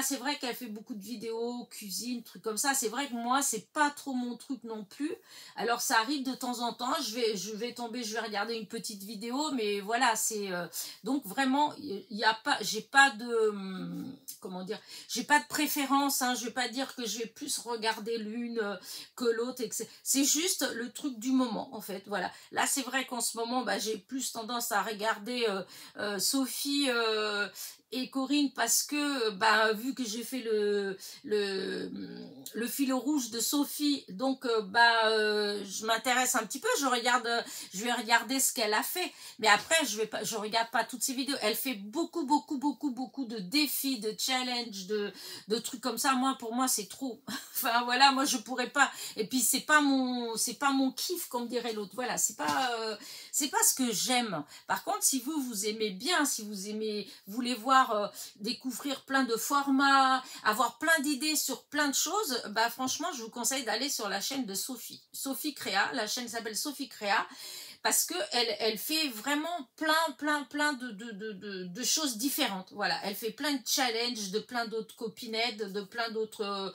[SPEAKER 1] c'est vrai qu'elle fait beaucoup de vidéos, cuisine, trucs comme ça. C'est vrai que moi c'est pas trop mon truc non plus. Alors ça arrive de temps en temps, je vais tomber, je vais regarder une petite vidéo, mais voilà, c'est donc vraiment il y a pas, j'ai pas de comment dire, j'ai pas de préférence, hein. Je vais pas dire que je vais plus regarder l'une que l'autre, c'est juste le truc du moment en fait, voilà. Là c'est vrai qu'en ce moment bah, j'ai plus tendance à regarder Sophie et Corinne, parce que bah, vu que j'ai fait le fil rouge de Sophie, donc je m'intéresse un petit peu, je vais regarder ce qu'elle a fait, mais après je regarde pas toutes ses vidéos. Elle fait beaucoup de défis, de challenges, de trucs comme ça. Pour moi c'est trop. Enfin voilà, moi je pourrais pas, et puis c'est pas mon kiff, comme dirait l'autre, voilà, c'est pas ce que j'aime. Par contre, si vous aimez bien, si vous voulez voir découvrir plein de formats, avoir plein d'idées sur plein de choses, bah franchement je vous conseille d'aller sur la chaîne de Sophie Créa. La chaîne s'appelle Sophie Créa, parce que elle fait vraiment plein de choses différentes. Voilà, elle fait plein de challenges de plein d'autres copinettes, de plein d'autres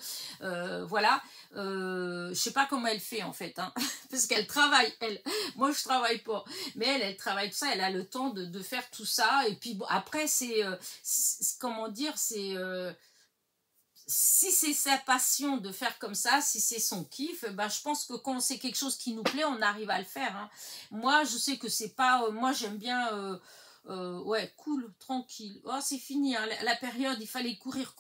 [SPEAKER 1] voilà. Je sais pas comment elle fait en fait, hein, parce qu'elle travaille, elle. Moi je travaille pas, mais elle travaille tout ça, elle a le temps de faire tout ça. Et puis bon, après c'est comment dire, c'est si c'est sa passion de faire comme ça, si c'est son kiff, ben je pense que quand c'est quelque chose qui nous plaît, on arrive à le faire, hein. Moi, je sais que c'est pas... moi, j'aime bien... ouais, cool, tranquille. Oh, c'est fini, hein. La période, il fallait courir,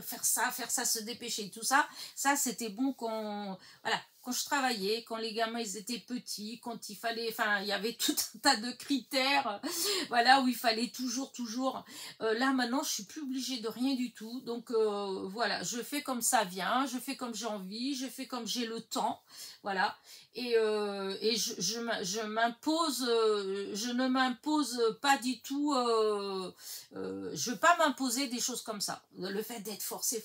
[SPEAKER 1] faire ça, se dépêcher, tout ça. Ça, c'était bon quand... Voilà, quand je travaillais, quand les gamins, ils étaient petits, quand il fallait... Enfin, il y avait tout un tas de critères, voilà, où il fallait toujours... là, maintenant, je suis plus obligée de rien du tout. Donc, voilà, je fais comme ça vient, je fais comme j'ai envie, je fais comme j'ai le temps, voilà. Et je m'impose, je ne m'impose pas du tout, je veux pas m'imposer des choses comme ça. Le fait d'être forcé.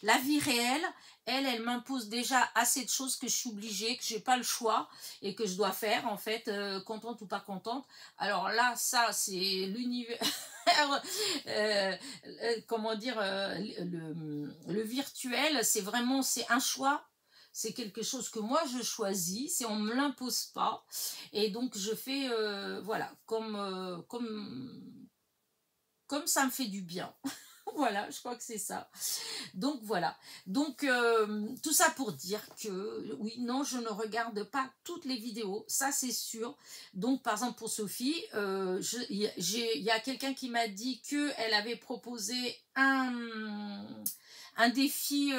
[SPEAKER 1] La vie réelle, elle m'impose déjà assez de choses que je suis obligée, que j'ai pas le choix et que je dois faire en fait, contente ou pas contente. Alors là, ça c'est l'univers. Comment dire, le virtuel, c'est vraiment, c'est un choix. C'est quelque chose que moi je choisis, on me l'impose pas, et donc je fais voilà, comme ça me fait du bien. Voilà, je crois que c'est ça. Donc voilà. Donc tout ça pour dire que oui, non, je ne regarde pas toutes les vidéos, ça c'est sûr. Donc par exemple pour Sophie, il y a quelqu'un qui m'a dit qu'elle avait proposé un défi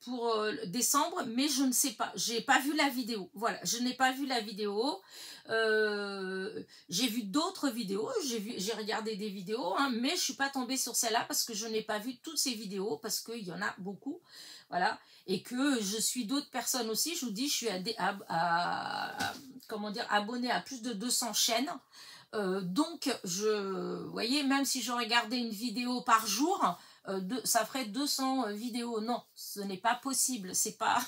[SPEAKER 1] pour décembre, mais je ne sais pas, j'ai pas vu la vidéo, voilà, je n'ai pas vu la vidéo. J'ai vu d'autres vidéos, j'ai regardé des vidéos, hein, mais je suis pas tombée sur celle-là parce que je n'ai pas vu toutes ces vidéos, parce qu'il y en a beaucoup, voilà, et que je suis d'autres personnes aussi. Je vous dis, je suis comment dire, abonnée à plus de 200 chaînes. Donc, vous voyez, même si je regardais une vidéo par jour, ça ferait 200 vidéos. Non, ce n'est pas possible. C'est pas,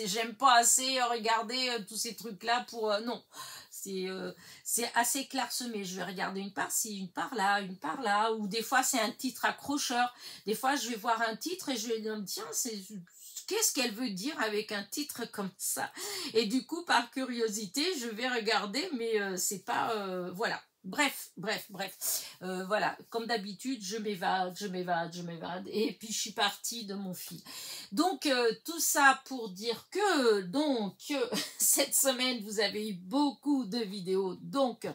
[SPEAKER 1] j'aime pas assez regarder tous ces trucs-là pour... non, c'est assez clairsemé. Je vais regarder une par-ci, une par-là, une par-là. Ou des fois, c'est un titre accrocheur. Des fois, je vais voir un titre et je vais me dire, tiens, qu'est-ce qu'elle veut dire avec un titre comme ça? Et du coup, par curiosité, je vais regarder, mais c'est pas... voilà. Bref. Voilà, comme d'habitude, je m'évade, et puis je suis partie de mon fil. Donc, tout ça pour dire que, cette semaine, vous avez eu beaucoup de vidéos, donc,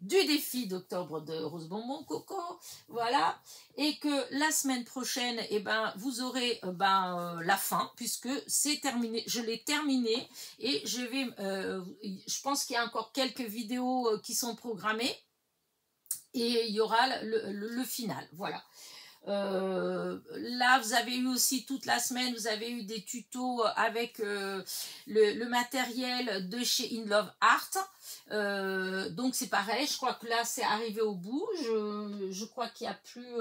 [SPEAKER 1] du défi d'octobre de Rose Bonbon Coco, voilà, et que la semaine prochaine, eh ben, vous aurez la fin, puisque c'est terminé, je l'ai terminé, et je pense qu'il y a encore quelques vidéos qui sont programmées, et il y aura le final, voilà. Là, vous avez eu aussi toute la semaine, vous avez eu des tutos avec le matériel de chez In Love Art. Donc c'est pareil, je crois que là c'est arrivé au bout. Je crois qu'il n'y a plus...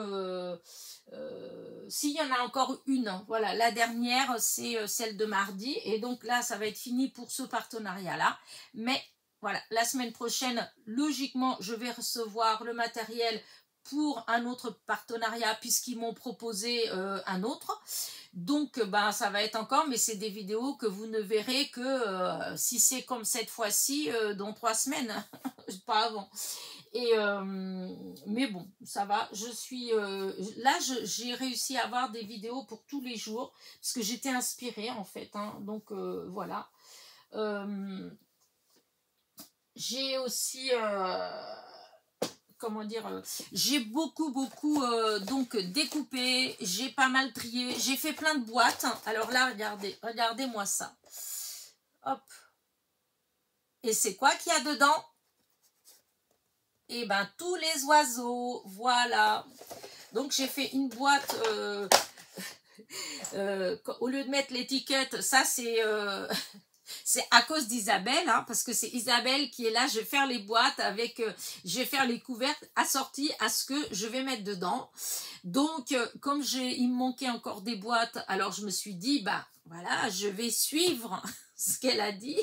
[SPEAKER 1] s'il y en a encore une, voilà, la dernière c'est celle de mardi. Et donc là ça va être fini pour ce partenariat-là. Mais voilà, la semaine prochaine, logiquement, je vais recevoir le matériel pour un autre partenariat puisqu'ils m'ont proposé un autre. Donc, ça va être encore, mais c'est des vidéos que vous ne verrez que si c'est comme cette fois-ci, dans 3 semaines, pas avant. Et, mais bon, ça va, je suis... là, j'ai réussi à avoir des vidéos pour tous les jours parce que j'étais inspirée en fait. Hein, donc, voilà. J'ai aussi... comment dire, j'ai beaucoup donc découpé, j'ai pas mal trié, j'ai fait plein de boîtes. Alors là, regardez-moi ça. Hop. Et c'est quoi qu'il y a dedans? Eh ben, tous les oiseaux, voilà. Donc j'ai fait une boîte, au lieu de mettre l'étiquette, ça c'est... c'est à cause d'Isabelle, hein, parce que c'est Isabelle qui est là. Je vais faire les boîtes avec, je vais faire les couvertes assorties à ce que je vais mettre dedans. Donc, comme il me manquait encore des boîtes, alors je me suis dit, voilà, je vais suivre ce qu'elle a dit,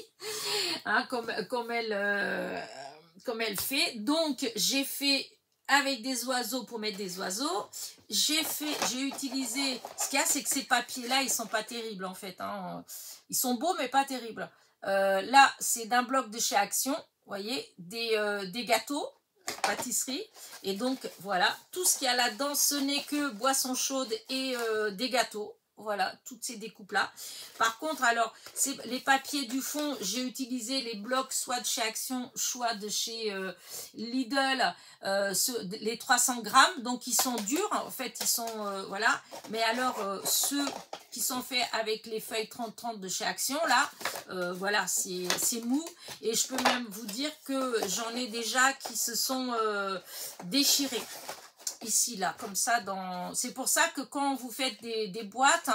[SPEAKER 1] hein, comme elle fait. Donc, j'ai fait avec des oiseaux pour mettre des oiseaux. J'ai utilisé, ce qu'il y a, c'est que ces papiers-là, ils sont pas terribles en fait, hein. Ils sont beaux, mais pas terribles. Là, c'est d'un bloc de chez Action, vous voyez, des gâteaux, pâtisserie. Et donc, voilà, tout ce qu'il y a là-dedans, ce n'est que boissons chaudes et des gâteaux. Voilà, toutes ces découpes-là. Par contre, alors, les papiers du fond, j'ai utilisé les blocs soit de chez Action, soit de chez Lidl, les 300 grammes. Donc, ils sont durs. En fait, ils sont... voilà. Mais alors, ceux qui sont faits avec les feuilles 30-30 de chez Action, là, voilà, c'est mou. Et je peux même vous dire que j'en ai déjà qui se sont déchirés. Ici, là, comme ça. C'est pour ça que quand vous faites des boîtes,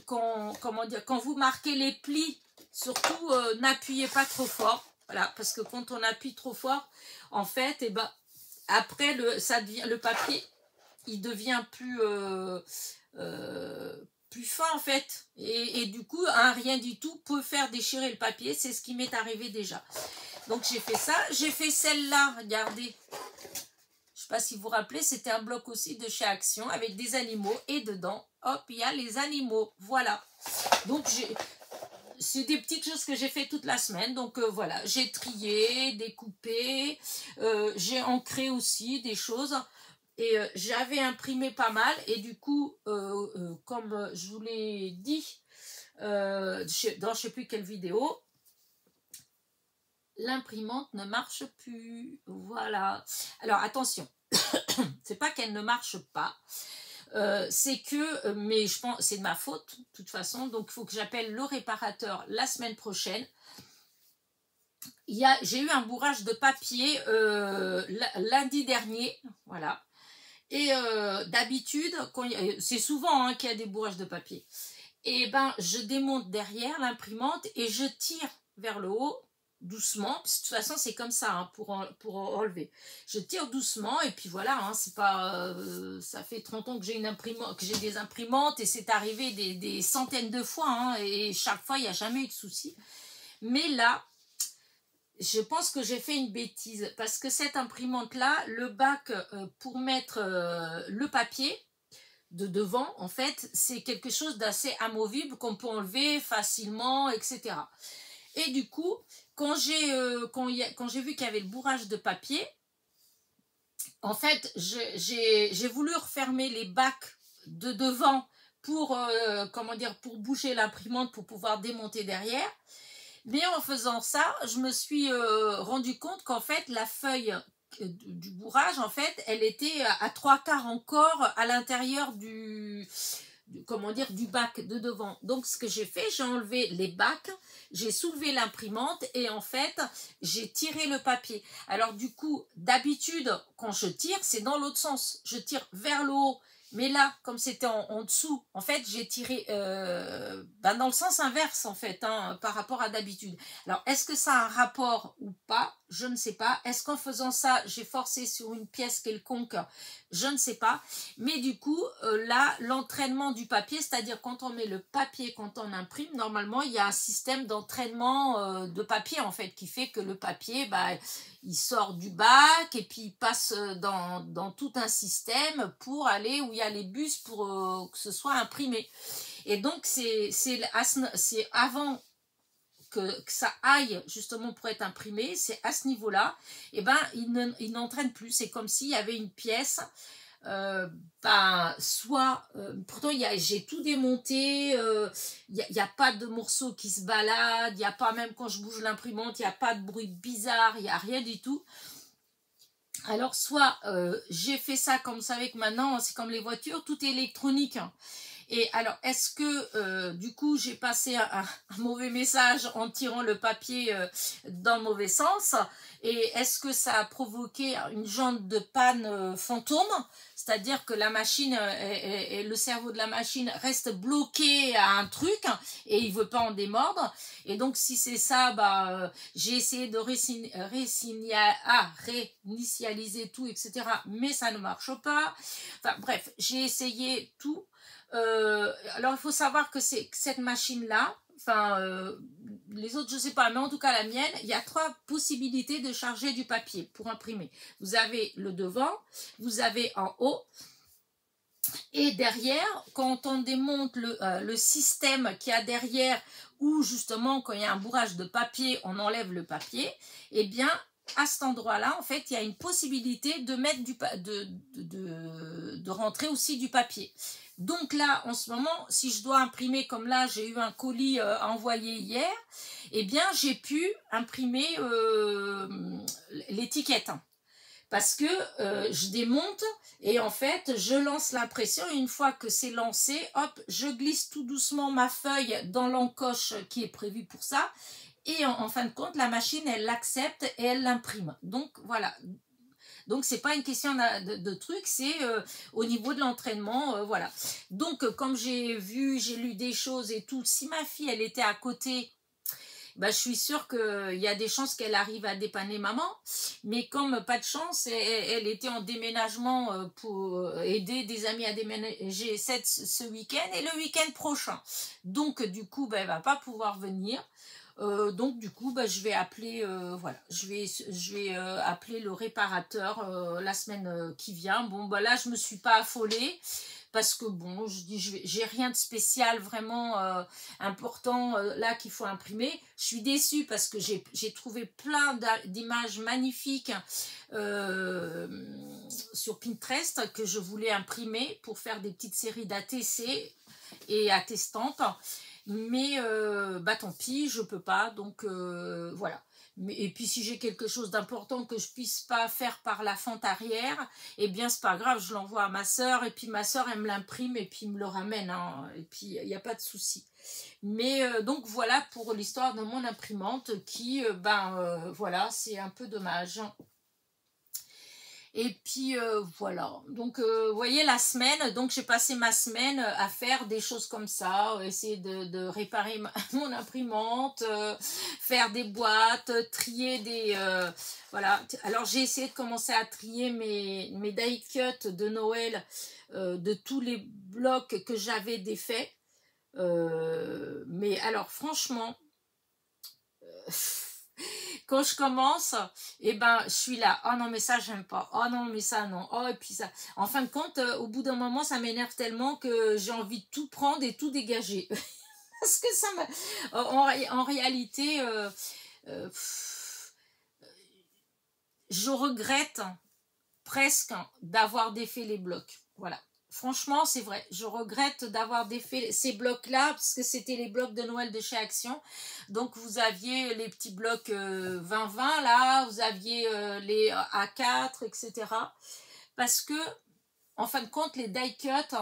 [SPEAKER 1] comment dire, quand vous marquez les plis, surtout n'appuyez pas trop fort. Voilà, parce que quand on appuie trop fort, en fait, et après, le papier, il devient plus fin, en fait. Et du coup, rien du tout peut faire déchirer le papier. C'est ce qui m'est arrivé déjà. Donc, j'ai fait ça. J'ai fait celle-là, regardez. Je ne sais pas si vous vous rappelez, c'était un bloc aussi de chez Action avec des animaux. Et dedans, hop, il y a les animaux. Voilà. Donc, c'est des petites choses que j'ai fait toute la semaine. Donc, voilà. J'ai trié, découpé. J'ai ancré aussi des choses. Et j'avais imprimé pas mal. Et du coup, comme je vous l'ai dit dans je ne sais plus quelle vidéo, l'imprimante ne marche plus. Voilà. Alors, attention. C'est pas qu'elle ne marche pas. C'est que, mais je pense, c'est de ma faute, de toute façon. Donc, il faut que j'appelle le réparateur la semaine prochaine. J'ai eu un bourrage de papier lundi dernier. Voilà. Et d'habitude, c'est souvent qu'il y a des bourrages de papier. Et je démonte derrière l'imprimante et je tire vers le haut. doucement, parce que de toute façon c'est comme ça, hein, pour enlever. Je tire doucement et puis voilà, hein, c'est pas, ça fait 30 ans que j'ai une imprimante, que j'ai des imprimantes et c'est arrivé des centaines de fois, hein, et chaque fois il n'y a jamais eu de souci. Mais là, je pense que j'ai fait une bêtise parce que cette imprimante là, le bac pour mettre le papier de devant, en fait, c'est quelque chose d'assez amovible qu'on peut enlever facilement, etc. Et du coup, quand j'ai vu qu'il y avait le bourrage de papier, en fait, j'ai voulu refermer les bacs de devant pour, comment dire, pour bouger l'imprimante, pour pouvoir démonter derrière. Mais en faisant ça, je me suis rendu compte qu'en fait, la feuille du bourrage, en fait, elle était à 3/4 encore à l'intérieur comment dire, du bac de devant. Donc, ce que j'ai fait, j'ai enlevé les bacs, j'ai soulevé l'imprimante et en fait, j'ai tiré le papier. Alors, du coup, d'habitude, quand je tire, c'est dans l'autre sens. Je tire vers le haut. Mais là, comme c'était en dessous, en fait, j'ai tiré dans le sens inverse, en fait, hein, par rapport à d'habitude. Alors, est-ce que ça a un rapport ou pas? Je ne sais pas. Est-ce qu'en faisant ça, j'ai forcé sur une pièce quelconque? Je ne sais pas. Mais du coup, là, l'entraînement du papier, c'est-à-dire quand on met le papier, quand on imprime, normalement, il y a un système d'entraînement de papier, en fait, qui fait que le papier, bah, il sort du bac et puis il passe dans tout un système pour aller où il y a les bus pour que ce soit imprimé. Et donc, c'est avant que ça aille justement pour être imprimé, c'est à ce niveau-là, et ben il n'entraîne plus. C'est comme s'il y avait une pièce, pourtant j'ai tout démonté, il n'y a pas de morceaux qui se baladent, il n'y a pas, même quand je bouge l'imprimante, il n'y a pas de bruit bizarre, il n'y a rien du tout. Alors soit j'ai fait ça, comme vous savez que maintenant c'est comme les voitures, tout est électronique. Et alors, est-ce que du coup j'ai passé un mauvais message en tirant le papier dans le mauvais sens? Et est-ce que ça a provoqué une genre de panne fantôme? C'est-à-dire que la machine et le cerveau de la machine reste bloqué à un truc et il ne veut pas en démordre. Et donc si c'est ça, bah, j'ai essayé de réinitialiser tout, etc. Mais ça ne marche pas. Enfin bref, j'ai essayé tout. Alors il faut savoir que cette machine là, enfin les autres je sais pas, mais en tout cas la mienne, il y a 3 possibilités de charger du papier pour imprimer. Vous avez le devant, vous avez en haut et derrière. Quand on démonte le système qu'il y a derrière, ou justement quand il y a un bourrage de papier, on enlève le papier, et bien à cet endroit-là, en fait, il y a une possibilité de mettre de rentrer aussi du papier. Donc là, en ce moment, si je dois imprimer, comme là, j'ai eu un colis envoyé hier, eh bien, j'ai pu imprimer l'étiquette. Parce que je démonte et en fait, je lance l'impression et une fois que c'est lancé, hop, je glisse tout doucement ma feuille dans l'encoche qui est prévue pour ça. Et en fin de compte, la machine, elle l'accepte et elle l'imprime. Donc, voilà. Donc, c'est pas une question de truc, c'est au niveau de l'entraînement, voilà. Donc, comme j'ai lu des choses et tout, si ma fille, elle était à côté, bah, je suis sûre qu'il y a des chances qu'elle arrive à dépanner maman. Mais comme pas de chance, elle était en déménagement pour aider des amis à déménager ce week-end et le week-end prochain. Donc, du coup, bah, elle va pas pouvoir venir. Donc du coup je vais appeler voilà, je vais appeler le réparateur la semaine qui vient. Bon bah là je me suis pas affolée parce que bon, je dis j'ai rien de spécial vraiment important là qu'il faut imprimer. Je suis déçue parce que j'ai trouvé plein d'images magnifiques sur Pinterest que je voulais imprimer pour faire des petites séries d'ATC et attestampes. Mais bah tant pis, je peux pas, donc voilà. Et puis si j'ai quelque chose d'important que je puisse pas faire par la fente arrière, eh bien c'est pas grave, je l'envoie à ma soeur et puis ma soeur elle me l'imprime et puis me le ramène, hein, et puis il n'y a pas de souci. Mais donc voilà pour l'histoire de mon imprimante qui, voilà, c'est un peu dommage. Et puis voilà, donc vous voyez la semaine, donc j'ai passé ma semaine à faire des choses comme ça, essayer de réparer mon imprimante, faire des boîtes, trier des... voilà, alors j'ai essayé de commencer à trier mes die cuts de Noël, de tous les blocs que j'avais défaits. Mais alors franchement... quand je commence, eh ben, je suis là. Oh non, mais ça, j'aime pas. Oh non, mais ça, non. Oh, et puis ça. En fin de compte, au bout d'un moment, ça m'énerve tellement que j'ai envie de tout prendre et tout dégager. Parce que ça me... En réalité, je regrette presque d'avoir défait les blocs. Voilà. Franchement, c'est vrai. Je regrette d'avoir défait ces blocs-là parce que c'était les blocs de Noël de chez Action. Donc, vous aviez les petits blocs 20-20 là, vous aviez les A4, etc. Parce que, en fin de compte, les die cuts,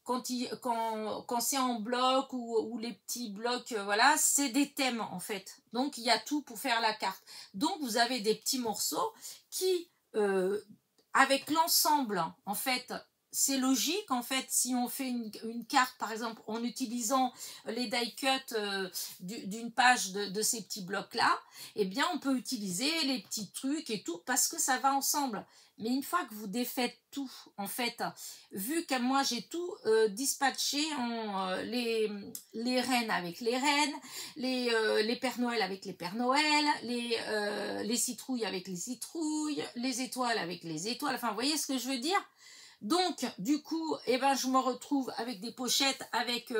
[SPEAKER 1] quand c'est en bloc ou les petits blocs, voilà, c'est des thèmes en fait. Donc, il y a tout pour faire la carte. Donc, vous avez des petits morceaux qui... avec l'ensemble, en fait, c'est logique, en fait, si on fait une carte, par exemple, en utilisant les die cuts d'une page de ces petits blocs-là, eh bien, on peut utiliser les petits trucs et tout, parce que ça va ensemble. Mais une fois que vous défaites tout, en fait, vu que moi, j'ai tout dispatché en les reines avec les reines, les Pères Noël avec les Pères Noël, les citrouilles avec les citrouilles, les étoiles avec les étoiles. Enfin, vous voyez ce que je veux dire? Donc, du coup, eh ben, je me retrouve avec des pochettes avec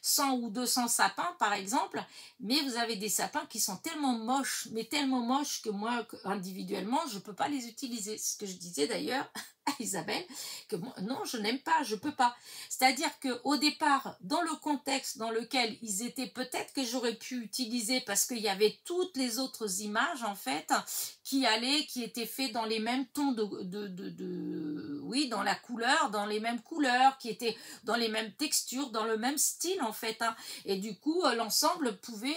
[SPEAKER 1] 100 ou 200 sapins, par exemple. Mais vous avez des sapins qui sont tellement moches, mais tellement moches que moi, individuellement, je ne peux pas les utiliser. Ce que je disais d'ailleurs à Isabelle, que moi, non, je n'aime pas, je ne peux pas. C'est-à-dire qu'au départ, dans le contexte dans lequel ils étaient, peut-être que j'aurais pu utiliser, parce qu'il y avait toutes les autres images, en fait, qui étaient faits dans les mêmes tons oui, dans la couleur, dans les mêmes couleurs, qui étaient dans les mêmes textures, dans le même style en fait. Hein. Et du coup, l'ensemble pouvait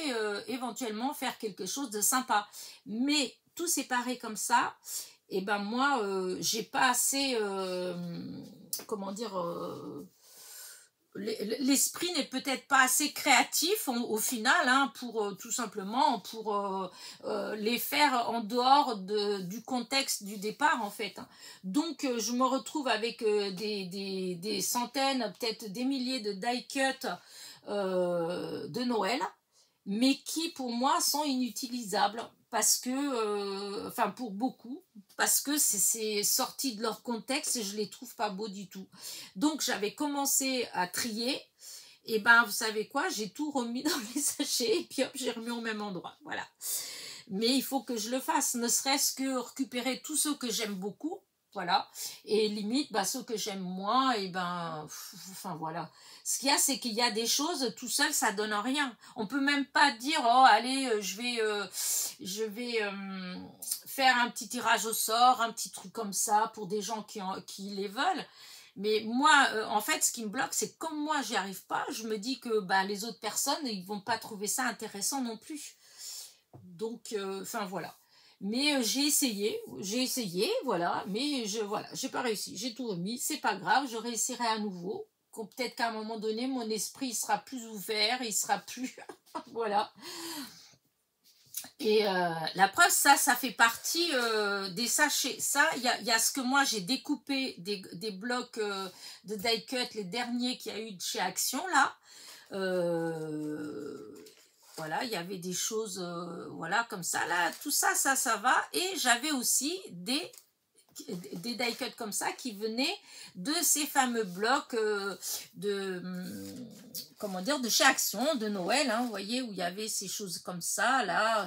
[SPEAKER 1] éventuellement faire quelque chose de sympa. Mais tout séparé comme ça, et ben moi, j'ai pas assez, comment dire, l'esprit n'est peut-être pas assez créatif au final hein, pour tout simplement pour les faire en dehors du contexte du départ en fait. Donc je me retrouve avec des centaines, peut-être des milliers de die cuts de Noël, mais qui pour moi sont inutilisables parce que, enfin pour beaucoup, parce que c'est sorti de leur contexte et je les trouve pas beaux du tout. Donc j'avais commencé à trier, et ben vous savez quoi, j'ai tout remis dans les sachets et puis hop, j'ai remis au même endroit, voilà. Mais il faut que je le fasse, ne serait-ce que récupérer tous ceux que j'aime beaucoup, voilà, et limite, bah, ceux que j'aime moins, et ben, enfin voilà. Ce qu'il y a, c'est qu'il y a des choses, tout seul, ça donne rien. On peut même pas dire, oh, allez, je vais faire un petit tirage au sort, un petit truc comme ça, pour des gens qui les veulent. Mais moi, en fait, ce qui me bloque, c'est que comme moi, j'y arrive pas, je me dis que bah, les autres personnes, ils vont pas trouver ça intéressant non plus. Donc, enfin voilà. Mais j'ai essayé, voilà, mais voilà, j'ai pas réussi, j'ai tout remis, c'est pas grave, je réessayerai à nouveau. Peut-être qu'à un moment donné, mon esprit sera plus ouvert, il sera plus, voilà. Et la preuve, ça fait partie des sachets. Ça, il y a ce que moi j'ai découpé des blocs de die cut, les derniers qu'il y a eu de chez Action là. Voilà, il y avait des choses, voilà, comme ça, là, tout ça, ça va. Et j'avais aussi des die cuts comme ça qui venaient de ces fameux blocs comment dire, de chez Action, de Noël, hein, vous voyez, où il y avait ces choses comme ça, là,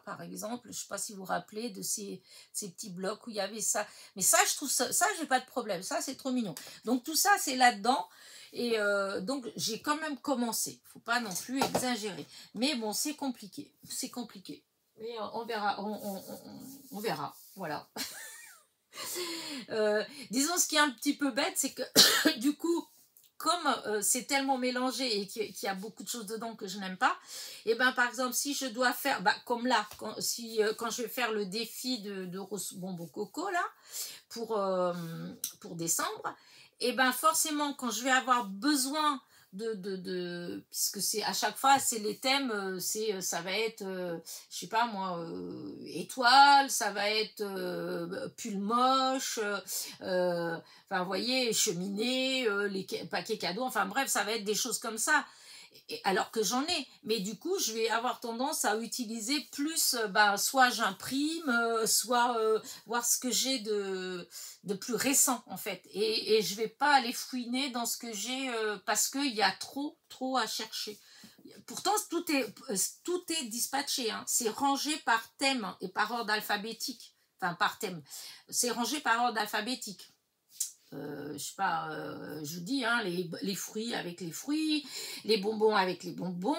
[SPEAKER 1] par exemple, je ne sais pas si vous vous rappelez de ces petits blocs où il y avait ça. Mais ça, je trouve ça j'ai pas de problème, ça, c'est trop mignon. Donc, tout ça, c'est là-dedans. Et donc, j'ai quand même commencé. Il ne faut pas non plus exagérer. Mais bon, c'est compliqué. C'est compliqué. Mais on verra. On verra. Voilà. Disons, ce qui est un petit peu bête, c'est que du coup, comme c'est tellement mélangé et qu'il y a beaucoup de choses dedans que je n'aime pas, et ben par exemple, si je dois faire, comme là, quand je vais faire le défi de Rose Bonbon Coco, là, pour décembre, et ben forcément, quand je vais avoir besoin puisque c'est à chaque fois c'est les thèmes, ça va être je sais pas moi, étoile, ça va être pull moche, enfin vous voyez, cheminée, les paquets cadeaux, enfin bref, ça va être des choses comme ça. Alors que j'en ai, mais du coup je vais avoir tendance à utiliser plus, soit j'imprime, soit voir ce que j'ai de plus récent en fait, et je vais pas aller fouiner dans ce que j'ai, parce qu'il y a trop à chercher. Pourtant tout est dispatché, hein. C'est rangé par thème et par ordre alphabétique, enfin par thème, c'est rangé par ordre alphabétique. Je sais pas, je vous dis, hein, les fruits avec les fruits, les bonbons avec les bonbons,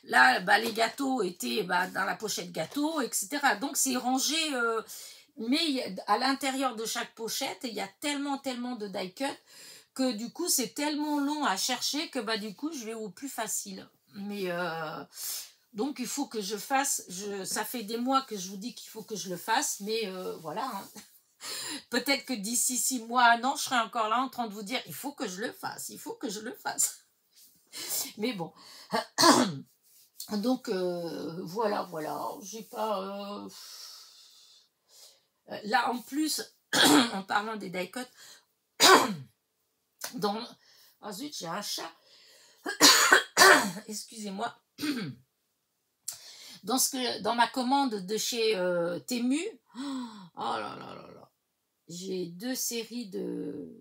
[SPEAKER 1] là, les gâteaux étaient dans la pochette gâteau, etc. Donc c'est rangé, mais à l'intérieur de chaque pochette, il y a tellement de die cut que du coup c'est tellement long à chercher que du coup je vais au plus facile. Mais donc il faut que je fasse, ça fait des mois que je vous dis qu'il faut que je le fasse, mais voilà, hein. Peut-être que d'ici 6 mois, 1 an, je serai encore là en train de vous dire il faut que je le fasse, il faut que je le fasse. Mais bon. Donc, voilà. J'ai pas... Là, en plus, en parlant des die-cut, oh zut, j'ai un chat. Excusez-moi. Dans ma commande de chez Temu, oh là là, j'ai 2 séries de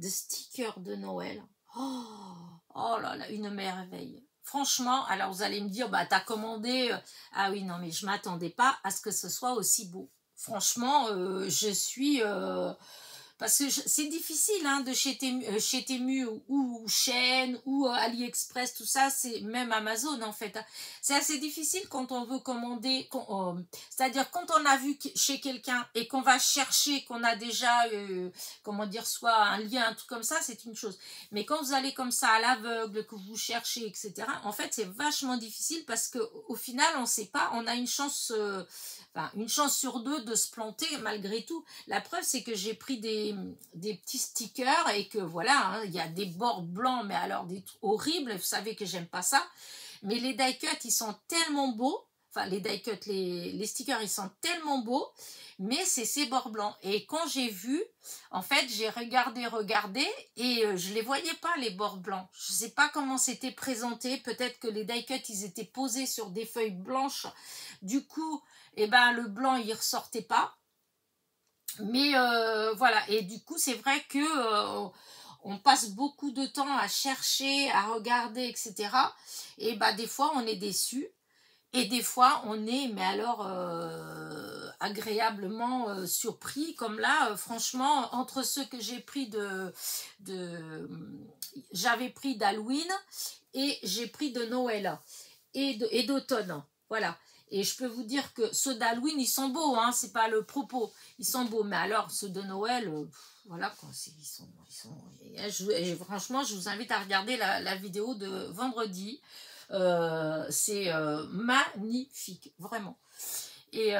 [SPEAKER 1] stickers de Noël. Oh là là, une merveille. Franchement, alors vous allez me dire, t'as commandé. Ah oui, non, mais je m'attendais pas à ce que ce soit aussi beau. Franchement, je suis... parce que c'est difficile, hein, de chez Temu ou Shein ou AliExpress, tout ça, c'est même Amazon en fait. C'est assez difficile quand on veut commander, c'est-à-dire quand on a vu chez quelqu'un et qu'on va chercher, qu'on a déjà, comment dire, soit un lien, un truc comme ça, c'est une chose. Mais quand vous allez comme ça à l'aveugle, que vous cherchez, etc., en fait, c'est vachement difficile parce qu'au final, on ne sait pas, on a une chance sur 2 de se planter malgré tout. La preuve, c'est que j'ai pris des petits stickers et que voilà, hein, il y a des bords blancs, mais alors des trucs horribles. Vous savez que j'aime pas ça. Mais les die cut, ils sont tellement beaux. Enfin, les die cut, les stickers, ils sont tellement beaux. Mais c'est ces bords blancs. Et quand j'ai vu, en fait, j'ai regardé et je les voyais pas, les bords blancs. Je sais pas comment c'était présenté. Peut-être que les die cut, ils étaient posés sur des feuilles blanches. Du coup, le blanc, il ressortait pas. Mais voilà, et du coup, c'est vrai que on passe beaucoup de temps à chercher, à regarder, etc. Et des fois, on est déçu. Et des fois, on est, mais alors, agréablement surpris. Comme là, franchement, entre ceux que j'ai pris j'avais pris d'Halloween et j'ai pris de Noël et d'automne. Voilà. Et je peux vous dire que ceux d'Halloween, ils sont beaux, hein, c'est pas le propos. Ils sont beaux, mais alors ceux de Noël, voilà quoi, franchement, je vous invite à regarder la vidéo de vendredi. C'est magnifique, vraiment. Et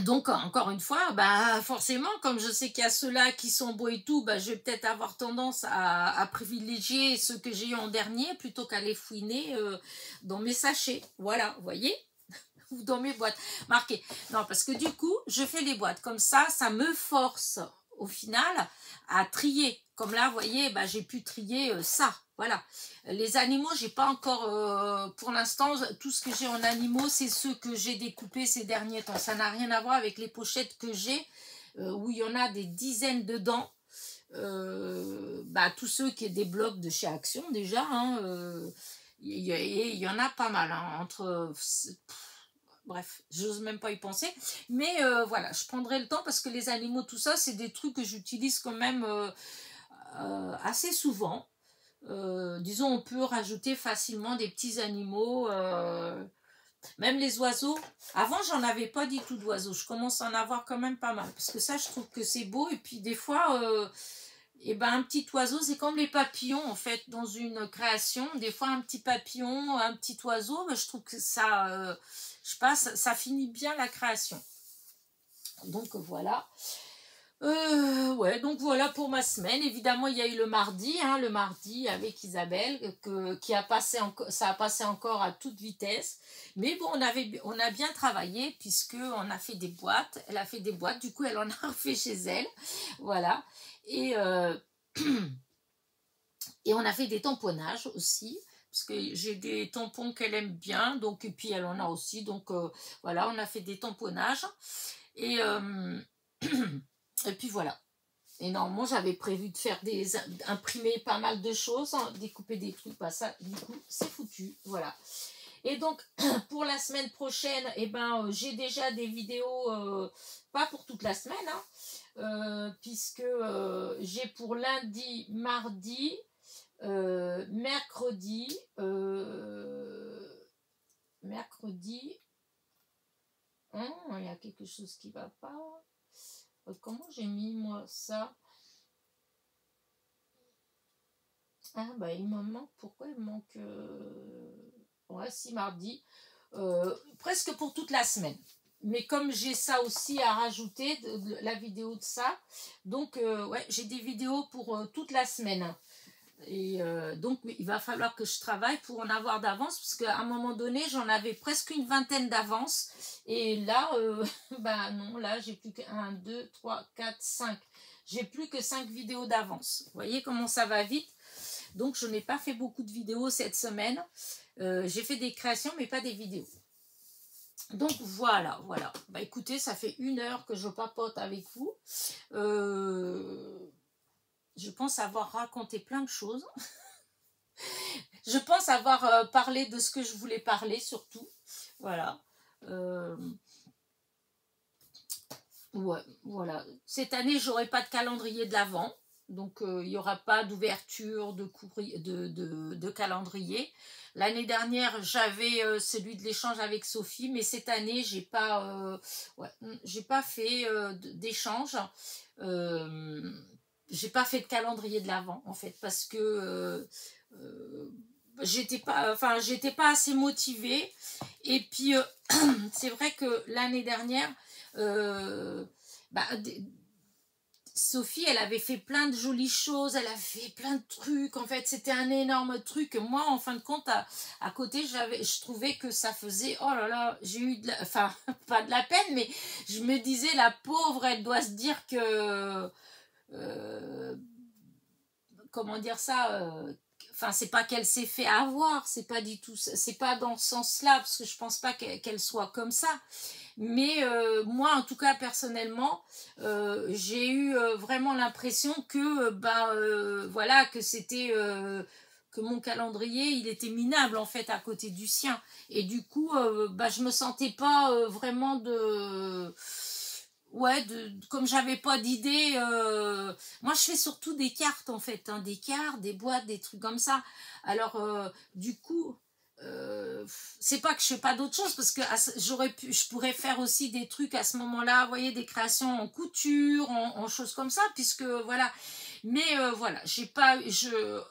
[SPEAKER 1] donc, encore une fois, forcément, comme je sais qu'il y a ceux-là qui sont beaux et tout, je vais peut-être avoir tendance à privilégier ceux que j'ai eu en dernier plutôt qu'à les fouiner dans mes sachets. Voilà, vous voyez, ou dans mes boîtes. Marqué. Non, parce que du coup, je fais les boîtes. Comme ça me force au final à trier. Comme là, vous voyez, j'ai pu trier ça. Voilà. Les animaux, j'ai pas encore, pour l'instant, tout ce que j'ai en animaux, c'est ceux que j'ai découpés ces derniers temps. Ça n'a rien à voir avec les pochettes que j'ai, où il y en a des dizaines dedans. Tous ceux qui sont des blocs de chez Action, déjà, hein, il y en a pas mal, hein, bref, j'ose même pas y penser. Mais voilà, je prendrai le temps parce que les animaux, tout ça, c'est des trucs que j'utilise quand même assez souvent. Disons, on peut rajouter facilement des petits animaux, même les oiseaux. Avant, j'en avais pas du tout d'oiseaux. Je commence à en avoir quand même pas mal. Parce que ça, je trouve que c'est beau. Et puis, des fois, et ben un petit oiseau, c'est comme les papillons en fait dans une création. Des fois un petit papillon, un petit oiseau, ben, je trouve que ça, je sais pas, ça finit bien la création. Donc voilà. Ouais, donc voilà pour ma semaine. Évidemment, il y a eu le mardi avec Isabelle, qui a passé ça a passé encore à toute vitesse. Mais bon, on a bien travaillé puisque on a fait des boîtes. Elle a fait des boîtes, du coup, elle en a refait chez elle. Voilà. Et, et on a fait des tamponnages aussi. Parce que j'ai des tampons qu'elle aime bien. Donc, et puis elle en a aussi. Donc voilà, on a fait des tamponnages. Et et puis voilà. Et normalement, j'avais prévu de faire imprimer pas mal de choses, hein, découper des trucs, bah ça, du coup, c'est foutu, voilà. Et donc, pour la semaine prochaine, eh ben, j'ai déjà des vidéos, pas pour toute la semaine, hein, puisque j'ai pour lundi, mardi, mercredi, hein, il y a quelque chose qui va pas. Comment j'ai mis moi ça? Ah bah il me manque, pourquoi il me manque ouais, si mardi, presque pour toute la semaine. Mais comme j'ai ça aussi à rajouter, la vidéo de ça, donc ouais, j'ai des vidéos pour toute la semaine. Et donc il va falloir que je travaille pour en avoir d'avance, parce qu'à un moment donné, j'en avais presque une vingtaine d'avance. Et là, bah non, là j'ai plus que 1, 2, 3, 4, 5. J'ai plus que 5 vidéos d'avance. Vous voyez comment ça va vite? Donc je n'ai pas fait beaucoup de vidéos cette semaine. J'ai fait des créations, mais pas des vidéos. Donc voilà. Bah écoutez, ça fait 1 heure que je papote avec vous. Je pense avoir raconté plein de choses. Je pense avoir parlé de ce que je voulais parler, surtout. Voilà. Ouais, voilà. Cette année, j'aurai pas de calendrier de l'Avent. Donc, il n'y aura pas d'ouverture de calendrier. L'année dernière, j'avais celui de l'échange avec Sophie, mais cette année, j'ai pas fait d'échange. J'ai pas fait de calendrier de l'Avent, en fait, parce que j'étais pas assez motivée. Et puis, c'est vrai que l'année dernière, bah, Sophie, elle avait fait plein de jolies choses, elle a fait plein de trucs, en fait c'était un énorme truc. Moi en fin de compte à côté je trouvais que ça faisait, oh là là, j'ai eu enfin pas de la peine, mais je me disais la pauvre, elle doit se dire que comment dire ça, enfin c'est pas qu'elle s'est fait avoir, c'est pas du tout, c'est pas dans ce sens là, parce que je pense pas qu'elle soit comme ça. Mais moi, en tout cas, personnellement, j'ai eu vraiment l'impression que, voilà, que c'était, que mon calendrier, il était minable, en fait, à côté du sien. Et du coup, je me sentais pas vraiment ouais, comme j'avais pas d'idée, moi je fais surtout des cartes en fait, hein, des cartes, des boîtes, des trucs comme ça. Alors du coup, c'est pas que je fais pas d'autres choses, parce que je pourrais faire aussi des trucs à ce moment-là, vous voyez, des créations en couture, en choses comme ça, puisque voilà. Mais voilà, j'ai pas,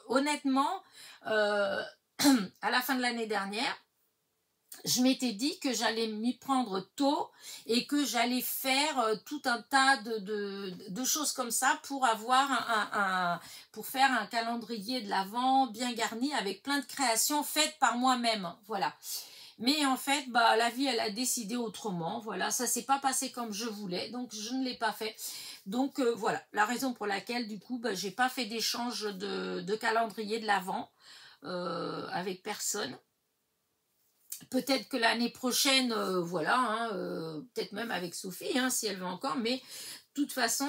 [SPEAKER 1] honnêtement, à la fin de l'année dernière, je m'étais dit que j'allais m'y prendre tôt et que j'allais faire tout un tas de choses comme ça pour avoir pour faire un calendrier de l'Avent bien garni avec plein de créations faites par moi-même. Voilà. Mais en fait, la vie, elle a décidé autrement. Voilà, ça s'est pas passé comme je voulais, donc je ne l'ai pas fait. Donc voilà, la raison pour laquelle, du coup, j'ai pas fait d'échange de calendrier de l'Avent avec personne. Peut-être que l'année prochaine, voilà, hein, peut-être même avec Sophie, hein, si elle veut encore, mais de toute façon,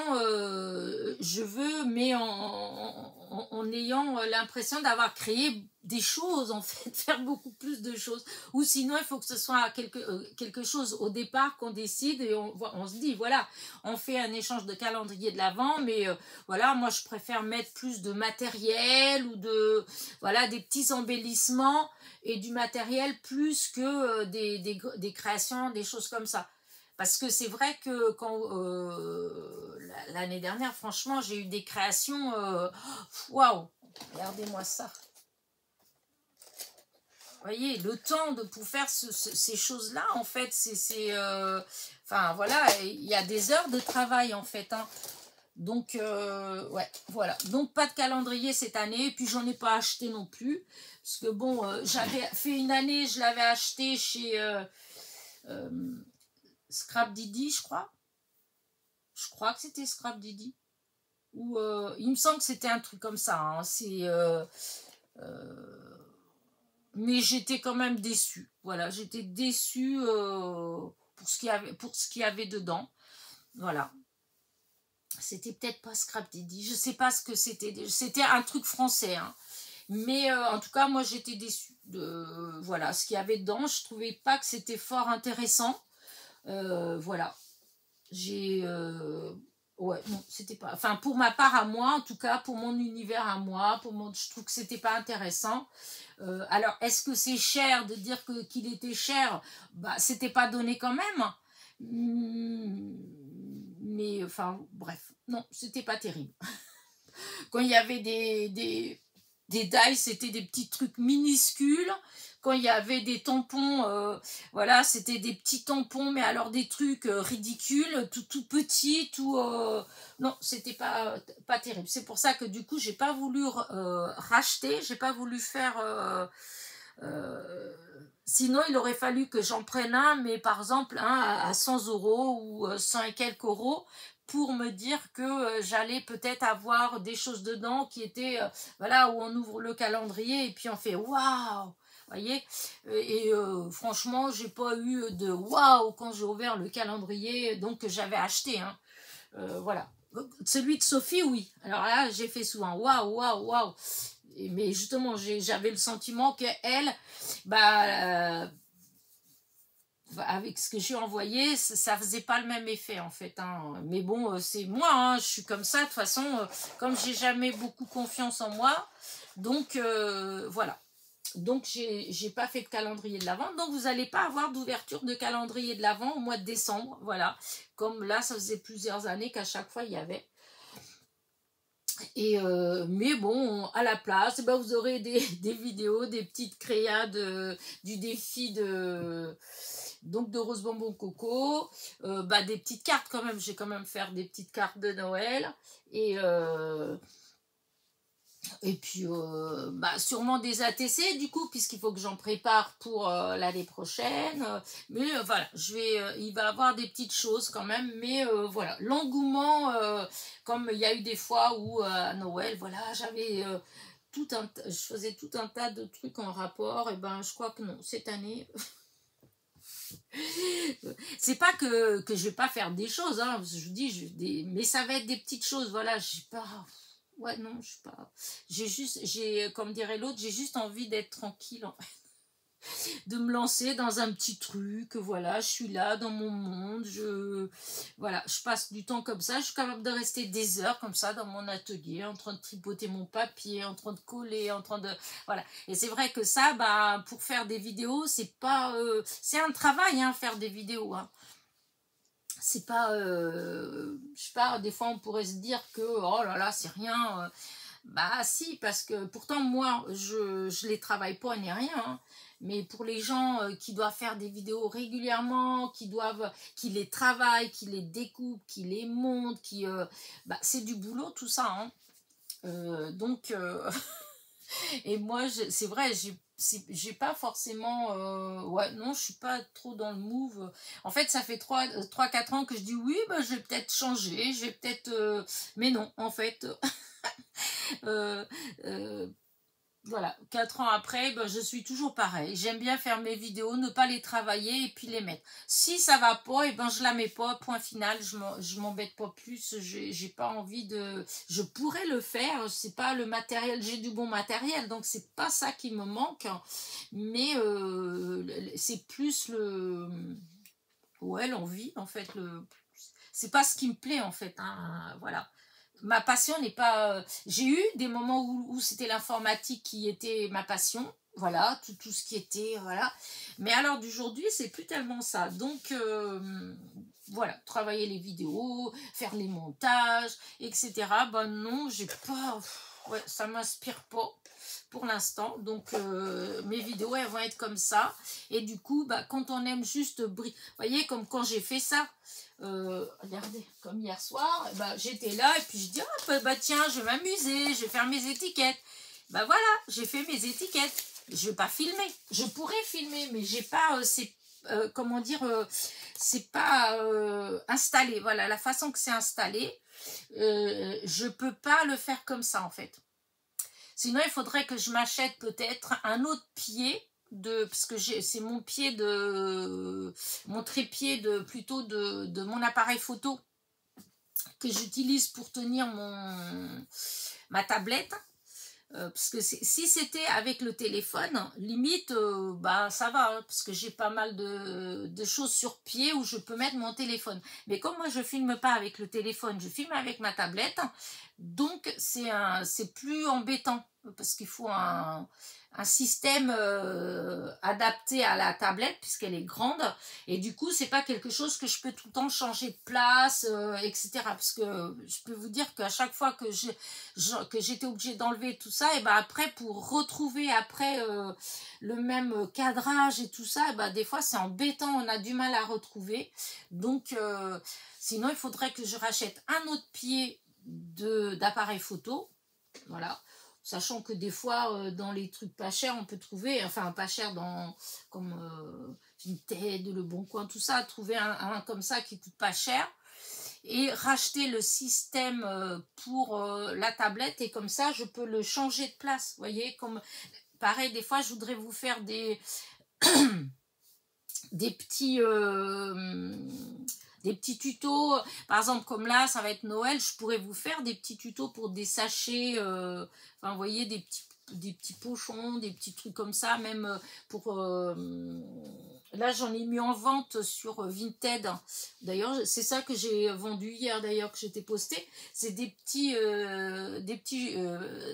[SPEAKER 1] je veux, mais en ayant l'impression d'avoir créé des choses, en fait, faire beaucoup plus de choses. Ou sinon, il faut que ce soit quelque chose au départ qu'on décide et on se dit, voilà, on fait un échange de calendrier de l'Avent, mais voilà, moi, je préfère mettre plus de matériel ou voilà, des petits embellissements et du matériel plus que des créations, des choses comme ça. Parce que c'est vrai que quand l'année dernière, franchement, j'ai eu des créations. Waouh! Regardez-moi ça. Vous voyez, le temps pour faire ces choses-là, en fait, enfin, voilà, il y a des heures de travail, en fait. Hein. Donc, ouais, voilà. Donc, pas de calendrier cette année. Et puis, j'en ai pas acheté non plus. Parce que, bon, j'avais fait une année, je l'avais acheté chez Scrap Didi, je crois. Je crois que c'était Scrap Didi. Ou, il me semble que c'était un truc comme ça. Hein. Mais j'étais quand même déçue. Voilà, j'étais déçue pour ce qu'il y avait dedans. Voilà. C'était peut-être pas Scrap Didi. Je sais pas ce que c'était. C'était un truc français. Hein. Mais en tout cas, moi, j'étais déçue de voilà, ce qu'il y avait dedans. Je trouvais pas que c'était fort intéressant. Voilà. J'ai... ouais, non, c'était pas... Enfin, pour ma part à moi, en tout cas, pour mon univers à moi, je trouve que c'était pas intéressant. Alors, est-ce que c'est cher de dire qu'il était cher? Bah, c'était pas donné quand même. Mais, enfin, bref. Non, c'était pas terrible. Quand il y avait des dies, c'était des petits trucs minuscules. Quand il y avait des tampons, voilà, c'était des petits tampons, mais alors des trucs ridicules, tout petits, tout... non, c'était pas terrible. C'est pour ça que du coup, j'ai pas voulu racheter, j'ai pas voulu faire... sinon, il aurait fallu que j'en prenne un, mais par exemple, un à 100 euros ou 100 et quelques euros, pour me dire que j'allais peut-être avoir des choses dedans qui étaient, voilà, où on ouvre le calendrier et puis on fait waouh, voyez. Et franchement, j'ai pas eu de waouh quand j'ai ouvert le calendrier donc que j'avais acheté. Hein. Voilà. Celui de Sophie, oui. Alors là, j'ai fait souvent waouh, waouh, waouh. Mais justement, j'avais le sentiment qu'elle, bah, avec ce que j'ai envoyé, ça faisait pas le même effet en fait. Hein. Mais bon, c'est moi, hein, je suis comme ça. De toute façon, comme j'ai jamais beaucoup confiance en moi, donc voilà. Donc j'ai pas fait de calendrier de l'Avent, donc vous n'allez pas avoir d'ouverture de calendrier de l'Avent au mois de décembre, voilà. Comme là, ça faisait plusieurs années qu'à chaque fois il y avait. Et mais bon, à la place, ben, vous aurez des vidéos, des petites créas du défi de Rose Bonbon Coco, bah, des petites cartes quand même, j'ai quand même faire des petites cartes de Noël et puis bah, sûrement des ATC du coup, puisqu'il faut que j'en prépare pour l'année prochaine. Mais voilà, il va y avoir des petites choses quand même. Mais voilà, l'engouement, comme il y a eu des fois où à Noël, voilà, j'avais je faisais tout un tas de trucs en rapport. Et ben, je crois que non, cette année... c'est pas que je vais pas faire des choses, hein, je vous dis, mais ça va être des petites choses, voilà, j'ai pas... Ouais, non, je sais pas. Comme dirait l'autre, j'ai juste envie d'être tranquille, en fait. De me lancer dans un petit truc, voilà, je suis là dans mon monde, voilà, je passe du temps comme ça, je suis capable de rester des heures comme ça dans mon atelier, en train de tripoter mon papier, en train de coller, en train de, voilà. Et c'est vrai que ça, bah, pour faire des vidéos, c'est pas, c'est un travail, hein, faire des vidéos, hein. C'est pas, je sais pas, des fois on pourrait se dire que oh là là c'est rien, bah si, parce que pourtant moi je les travaille pas ni rien, hein. Mais pour les gens qui doivent faire des vidéos régulièrement, qui les travaillent, qui les découpent, qui les montent, bah, c'est du boulot tout ça, hein. Donc et moi c'est vrai, j'ai pas forcément ouais, non, je suis pas trop dans le move. En fait, ça fait 3-4 ans que je dis oui, bah, je vais peut-être changer, je vais peut-être mais non, en fait euh, euh, voilà, 4 ans après, ben, je suis toujours pareil. J'aime bien faire mes vidéos, ne pas les travailler et puis les mettre. Si ça va pas, et ben je la mets pas, point final, je m'embête pas plus, j'ai pas envie de... Je pourrais le faire, c'est pas le matériel, j'ai du bon matériel, donc c'est pas ça qui me manque, hein. Mais c'est plus ouais, l'envie, en fait, c'est pas ce qui me plaît, en fait, hein, voilà. ma passion n'est pas... j'ai eu des moments où c'était l'informatique qui était ma passion. Voilà, tout ce qui était... Voilà. Mais à l'heure d'aujourd'hui, c'est plus tellement ça. Donc, voilà, travailler les vidéos, faire les montages, etc. Ben non, j'ai pas... Ouais, ça m'inspire pas pour l'instant. Donc, mes vidéos, elles vont être comme ça. Et du coup, bah, quand on aime juste... Vous voyez, comme quand j'ai fait ça... regardez, comme hier soir, bah, j'étais là et puis je dis, bah tiens, je vais m'amuser, je vais faire mes étiquettes. Bah voilà, j'ai fait mes étiquettes. Je vais pas filmer. Je pourrais filmer, mais j'ai pas, comment dire, c'est pas installé. Voilà, la façon que c'est installé, je peux pas le faire comme ça en fait. Sinon, il faudrait que je m'achète peut-être un autre pied parce que c'est mon pied mon trépied plutôt de mon appareil photo que j'utilise pour tenir ma tablette. Parce que si c'était avec le téléphone, limite, bah ça va, hein, parce que j'ai pas mal de choses sur pied où je peux mettre mon téléphone. Mais comme moi je filme pas avec le téléphone, je filme avec ma tablette, donc c'est plus embêtant, parce qu'il faut un système adapté à la tablette, puisqu'elle est grande, et du coup c'est pas quelque chose que je peux tout le temps changer de place, etc. Parce que je peux vous dire qu'à chaque fois que j'étais obligée d'enlever tout ça, et ben après pour retrouver après le même cadrage et tout ça, et ben des fois c'est embêtant, on a du mal à retrouver. Donc sinon il faudrait que je rachète un autre pied d'appareil photo, voilà. Sachant que des fois, dans les trucs pas chers, on peut trouver, enfin pas cher comme Vinted, Le Bon Coin, tout ça, trouver un comme ça qui coûte pas cher et racheter le système pour la tablette, et comme ça, je peux le changer de place. Vous voyez, comme pareil, des fois, je voudrais vous faire des petits... des petits tutos, par exemple comme là ça va être Noël, je pourrais vous faire des petits tutos pour des sachets, enfin vous voyez, des petits pochons, des petits trucs comme ça, même pour là j'en ai mis en vente sur Vinted, d'ailleurs c'est ça que j'ai vendu hier, d'ailleurs que j'étais posté, c'est des petits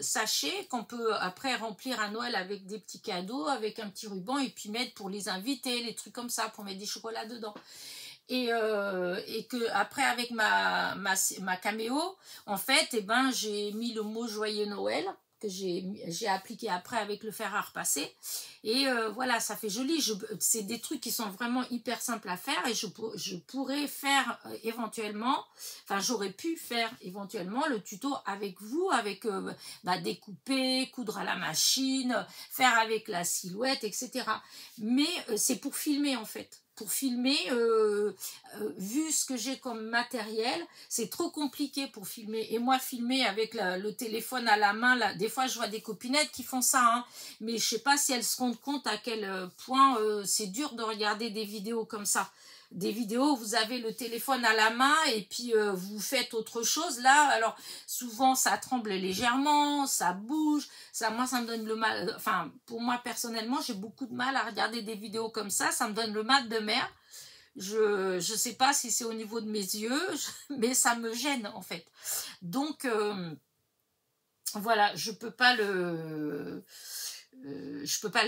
[SPEAKER 1] sachets qu'on peut après remplir à Noël avec des petits cadeaux, avec un petit ruban, et puis mettre pour les invités, les trucs comme ça, pour mettre des chocolats dedans. Et que après avec ma caméo, en fait, eh ben, j'ai mis le mot Joyeux Noël que j'ai appliqué après avec le fer à repasser, et voilà, ça fait joli. C'est des trucs qui sont vraiment hyper simples à faire, et je pourrais faire éventuellement, enfin j'aurais pu faire éventuellement le tuto avec vous, avec découper, coudre à la machine, faire avec la silhouette, etc. Mais c'est pour filmer en fait. Pour filmer, vu ce que j'ai comme matériel, c'est trop compliqué pour filmer. Et moi, filmer avec le téléphone à la main, là, des fois, je vois des copinettes qui font ça, hein, mais je sais pas si elles se rendent compte à quel point c'est dur de regarder des vidéos comme ça. Des vidéos où vous avez le téléphone à la main et puis vous faites autre chose. Là, alors souvent ça tremble légèrement, ça bouge. Moi, ça me donne le mal. Enfin, pour moi personnellement, j'ai beaucoup de mal à regarder des vidéos comme ça. Ça me donne le mal de mer. Je sais pas si c'est au niveau de mes yeux, mais ça me gêne en fait. Donc voilà, je peux pas le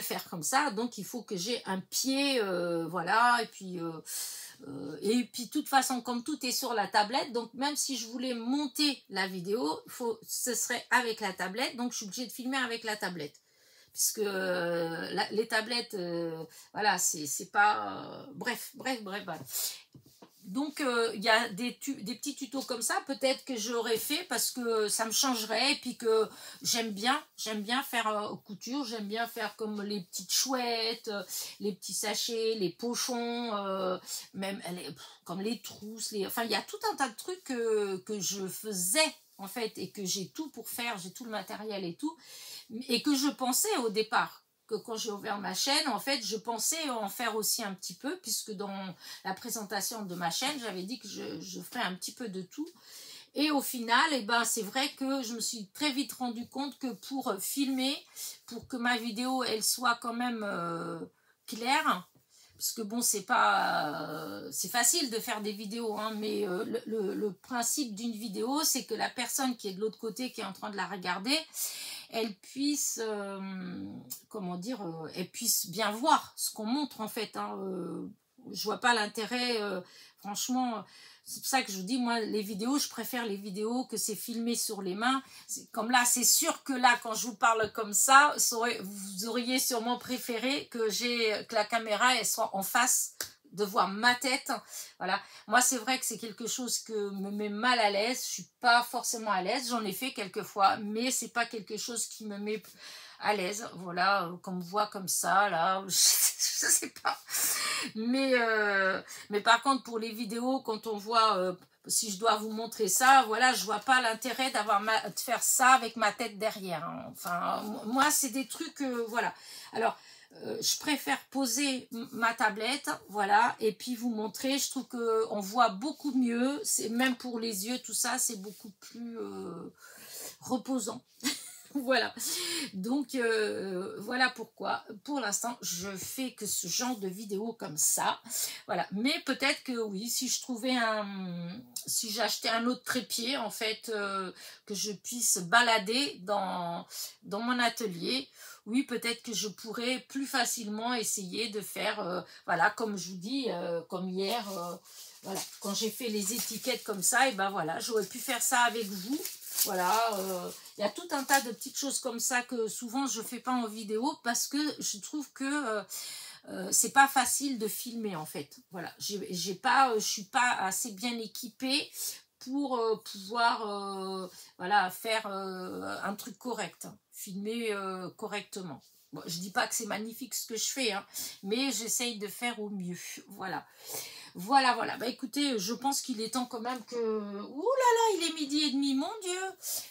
[SPEAKER 1] faire comme ça, donc il faut que j'ai un pied, voilà, et puis de toute façon, comme tout est sur la tablette, donc même si je voulais monter la vidéo, ce serait avec la tablette, donc je suis obligée de filmer avec la tablette, puisque les tablettes, voilà, c'est pas... bref. Donc il y a des petits tutos comme ça, peut-être que j'aurais fait parce que ça me changerait, et puis que j'aime bien faire couture, j'aime bien faire comme les petites chouettes, les petits sachets, les pochons, même comme les trousses, enfin il y a tout un tas de trucs que je faisais en fait, et que j'ai tout pour faire, j'ai tout le matériel et tout, et que je pensais au départ. Que quand j'ai ouvert ma chaîne, en fait, je pensais en faire aussi un petit peu, puisque dans la présentation de ma chaîne, j'avais dit que je ferais un petit peu de tout. Et au final, eh ben, c'est vrai que je me suis très vite rendu compte que pour filmer, pour que ma vidéo, elle soit quand même claire, parce que bon, c'est pas c'est facile de faire des vidéos, hein, mais le principe d'une vidéo, c'est que la personne qui est de l'autre côté, qui est en train de la regarder, elle puisse, comment dire, elle puisse bien voir ce qu'on montre en fait. Hein, je vois pas l'intérêt, franchement. C'est pour ça que je vous dis, moi, les vidéos, je préfère les vidéos que c'est filmé sur les mains. Comme là, c'est sûr que là, quand je vous parle comme ça, vous auriez sûrement préféré que la caméra elle soit en face, de voir ma tête. Voilà. Moi, c'est vrai que c'est quelque chose que me met mal à l'aise. Je suis pas forcément à l'aise. J'en ai fait quelques fois, mais c'est pas quelque chose qui me met à l'aise. Voilà, qu'on me voit comme ça, là, je sais pas. Mais par contre, pour les vidéos, quand on voit, si je dois vous montrer ça, voilà, je vois pas l'intérêt de faire ça avec ma tête derrière. Hein. Enfin, moi, c'est des trucs, voilà. Alors, je préfère poser ma tablette, voilà, et puis vous montrer. Je trouve qu'on voit beaucoup mieux. C'est même pour les yeux, tout ça, c'est beaucoup plus reposant. Voilà, donc voilà pourquoi pour l'instant je fais que ce genre de vidéo comme ça, voilà, mais peut-être que oui, si j'achetais un autre trépied en fait, que je puisse balader dans mon atelier, oui, peut-être que je pourrais plus facilement essayer de faire, voilà, comme je vous dis, comme hier, voilà, quand j'ai fait les étiquettes comme ça, et ben voilà, j'aurais pu faire ça avec vous. Voilà, il y a tout un tas de petites choses comme ça que souvent je ne fais pas en vidéo parce que je trouve que c'est pas facile de filmer en fait. Voilà, je suis pas assez bien équipée pour pouvoir voilà, faire un truc correct, filmer correctement. Bon, je dis pas que c'est magnifique ce que je fais, hein, mais j'essaye de faire au mieux. Voilà. Voilà, voilà. Bah écoutez, je pense qu'il est temps quand même que... Ouh là là, il est 12h30, mon Dieu.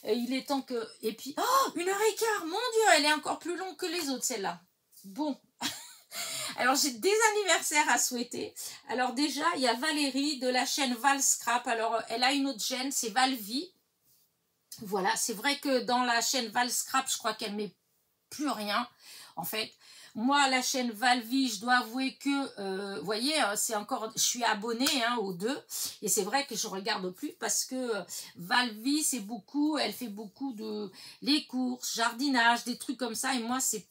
[SPEAKER 1] Il est temps que... Et puis, oh, 1h15, mon Dieu, elle est encore plus longue que les autres, celle-là. Bon. Alors, j'ai des anniversaires à souhaiter. Alors déjà, il y a Valérie de la chaîne Val Scrap. Alors, elle a une autre chaîne, c'est Valvie. Voilà, c'est vrai que dans la chaîne Val Scrap, je crois qu'elle met plus rien, en fait. Moi, la chaîne Valvie, je dois avouer que, vous voyez, c'est encore, je suis abonnée hein, aux deux, et c'est vrai que je regarde plus parce que Valvie, c'est beaucoup, elle fait beaucoup de les courses, jardinage, des trucs comme ça, et moi, c'est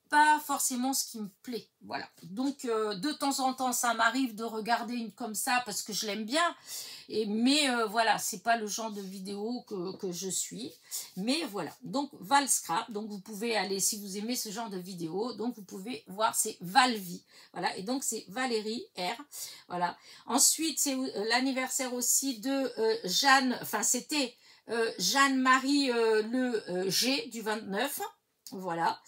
[SPEAKER 1] pas forcément ce qui me plaît, voilà. Donc, de temps en temps, ça m'arrive de regarder une comme ça parce que je l'aime bien, mais voilà, c'est pas le genre de vidéo que je suis, mais voilà. Donc, Val Scrap, donc vous pouvez aller, si vous aimez ce genre de vidéo, donc vous pouvez voir, c'est Valvie, voilà, et donc c'est Valérie R, voilà. Ensuite, c'est l'anniversaire aussi de Jeanne, enfin, c'était Jeanne-Marie le G du 29, voilà.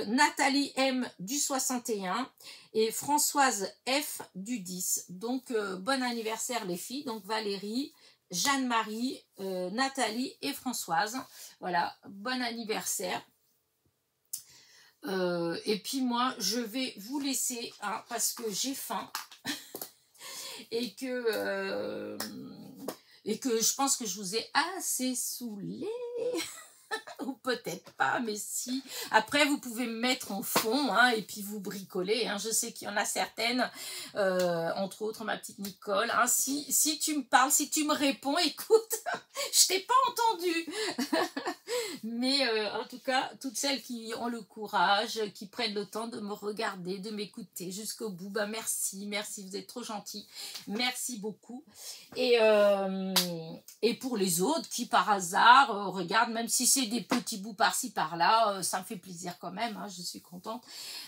[SPEAKER 1] Nathalie M du 61 et Françoise F du 10. Donc, bon anniversaire les filles. Donc, Valérie, Jeanne-Marie, Nathalie et Françoise. Voilà, bon anniversaire. Et puis moi, je vais vous laisser hein, parce que j'ai faim et que je pense que je vous ai assez saoulé. Ou peut-être pas, mais si. Après, vous pouvez me mettre en fond hein, et puis vous bricoler. Hein. Je sais qu'il y en a certaines, entre autres ma petite Nicole. Hein. Si tu me parles, si tu me réponds, écoute, je t'ai pas entendu. Mais en tout cas, toutes celles qui ont le courage, qui prennent le temps de me regarder, de m'écouter jusqu'au bout, bah merci, vous êtes trop gentils. Merci beaucoup. Et pour les autres qui par hasard regardent, même si c'est des petits bouts par-ci par-là, ça me fait plaisir quand même, hein, je suis contente.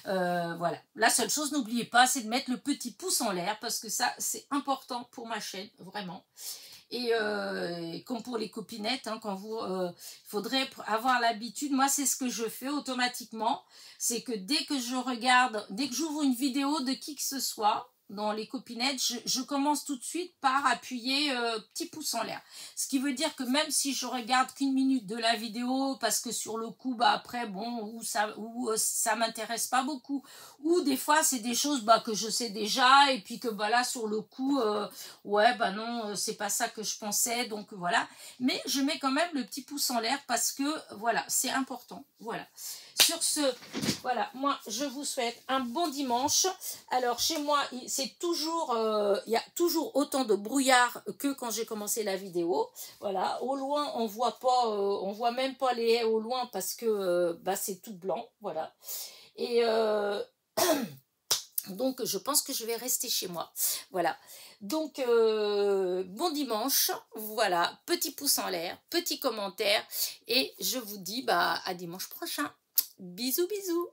[SPEAKER 1] Voilà, la seule chose, n'oubliez pas, c'est de mettre le petit pouce en l'air parce que ça, c'est important pour ma chaîne, vraiment. Et comme pour les copinettes, hein, quand vous, faudrait avoir l'habitude, moi c'est ce que je fais automatiquement, c'est que dès que je regarde, dès que j'ouvre une vidéo de qui que ce soit, dans les copinettes, je commence tout de suite par appuyer petit pouce en l'air. Ce qui veut dire que même si je regarde qu'1 minute de la vidéo, parce que sur le coup, bah après, bon, ou ça m'intéresse pas beaucoup, ou des fois c'est des choses bah, que je sais déjà, et puis que bah là sur le coup, ouais bah non, c'est pas ça que je pensais, donc voilà. Mais je mets quand même le petit pouce en l'air parce que voilà, c'est important, voilà. Sur ce, voilà, moi je vous souhaite un bon dimanche. Alors chez moi, c'est toujours, il y a toujours autant de brouillard que quand j'ai commencé la vidéo. Voilà, au loin, on voit pas, on voit même pas les haies au loin parce que bah, c'est tout blanc. Voilà. Et donc, je pense que je vais rester chez moi. Voilà. Donc, bon dimanche. Voilà. Petit pouce en l'air, petit commentaire. Et je vous dis bah, à dimanche prochain. Bisous, bisous.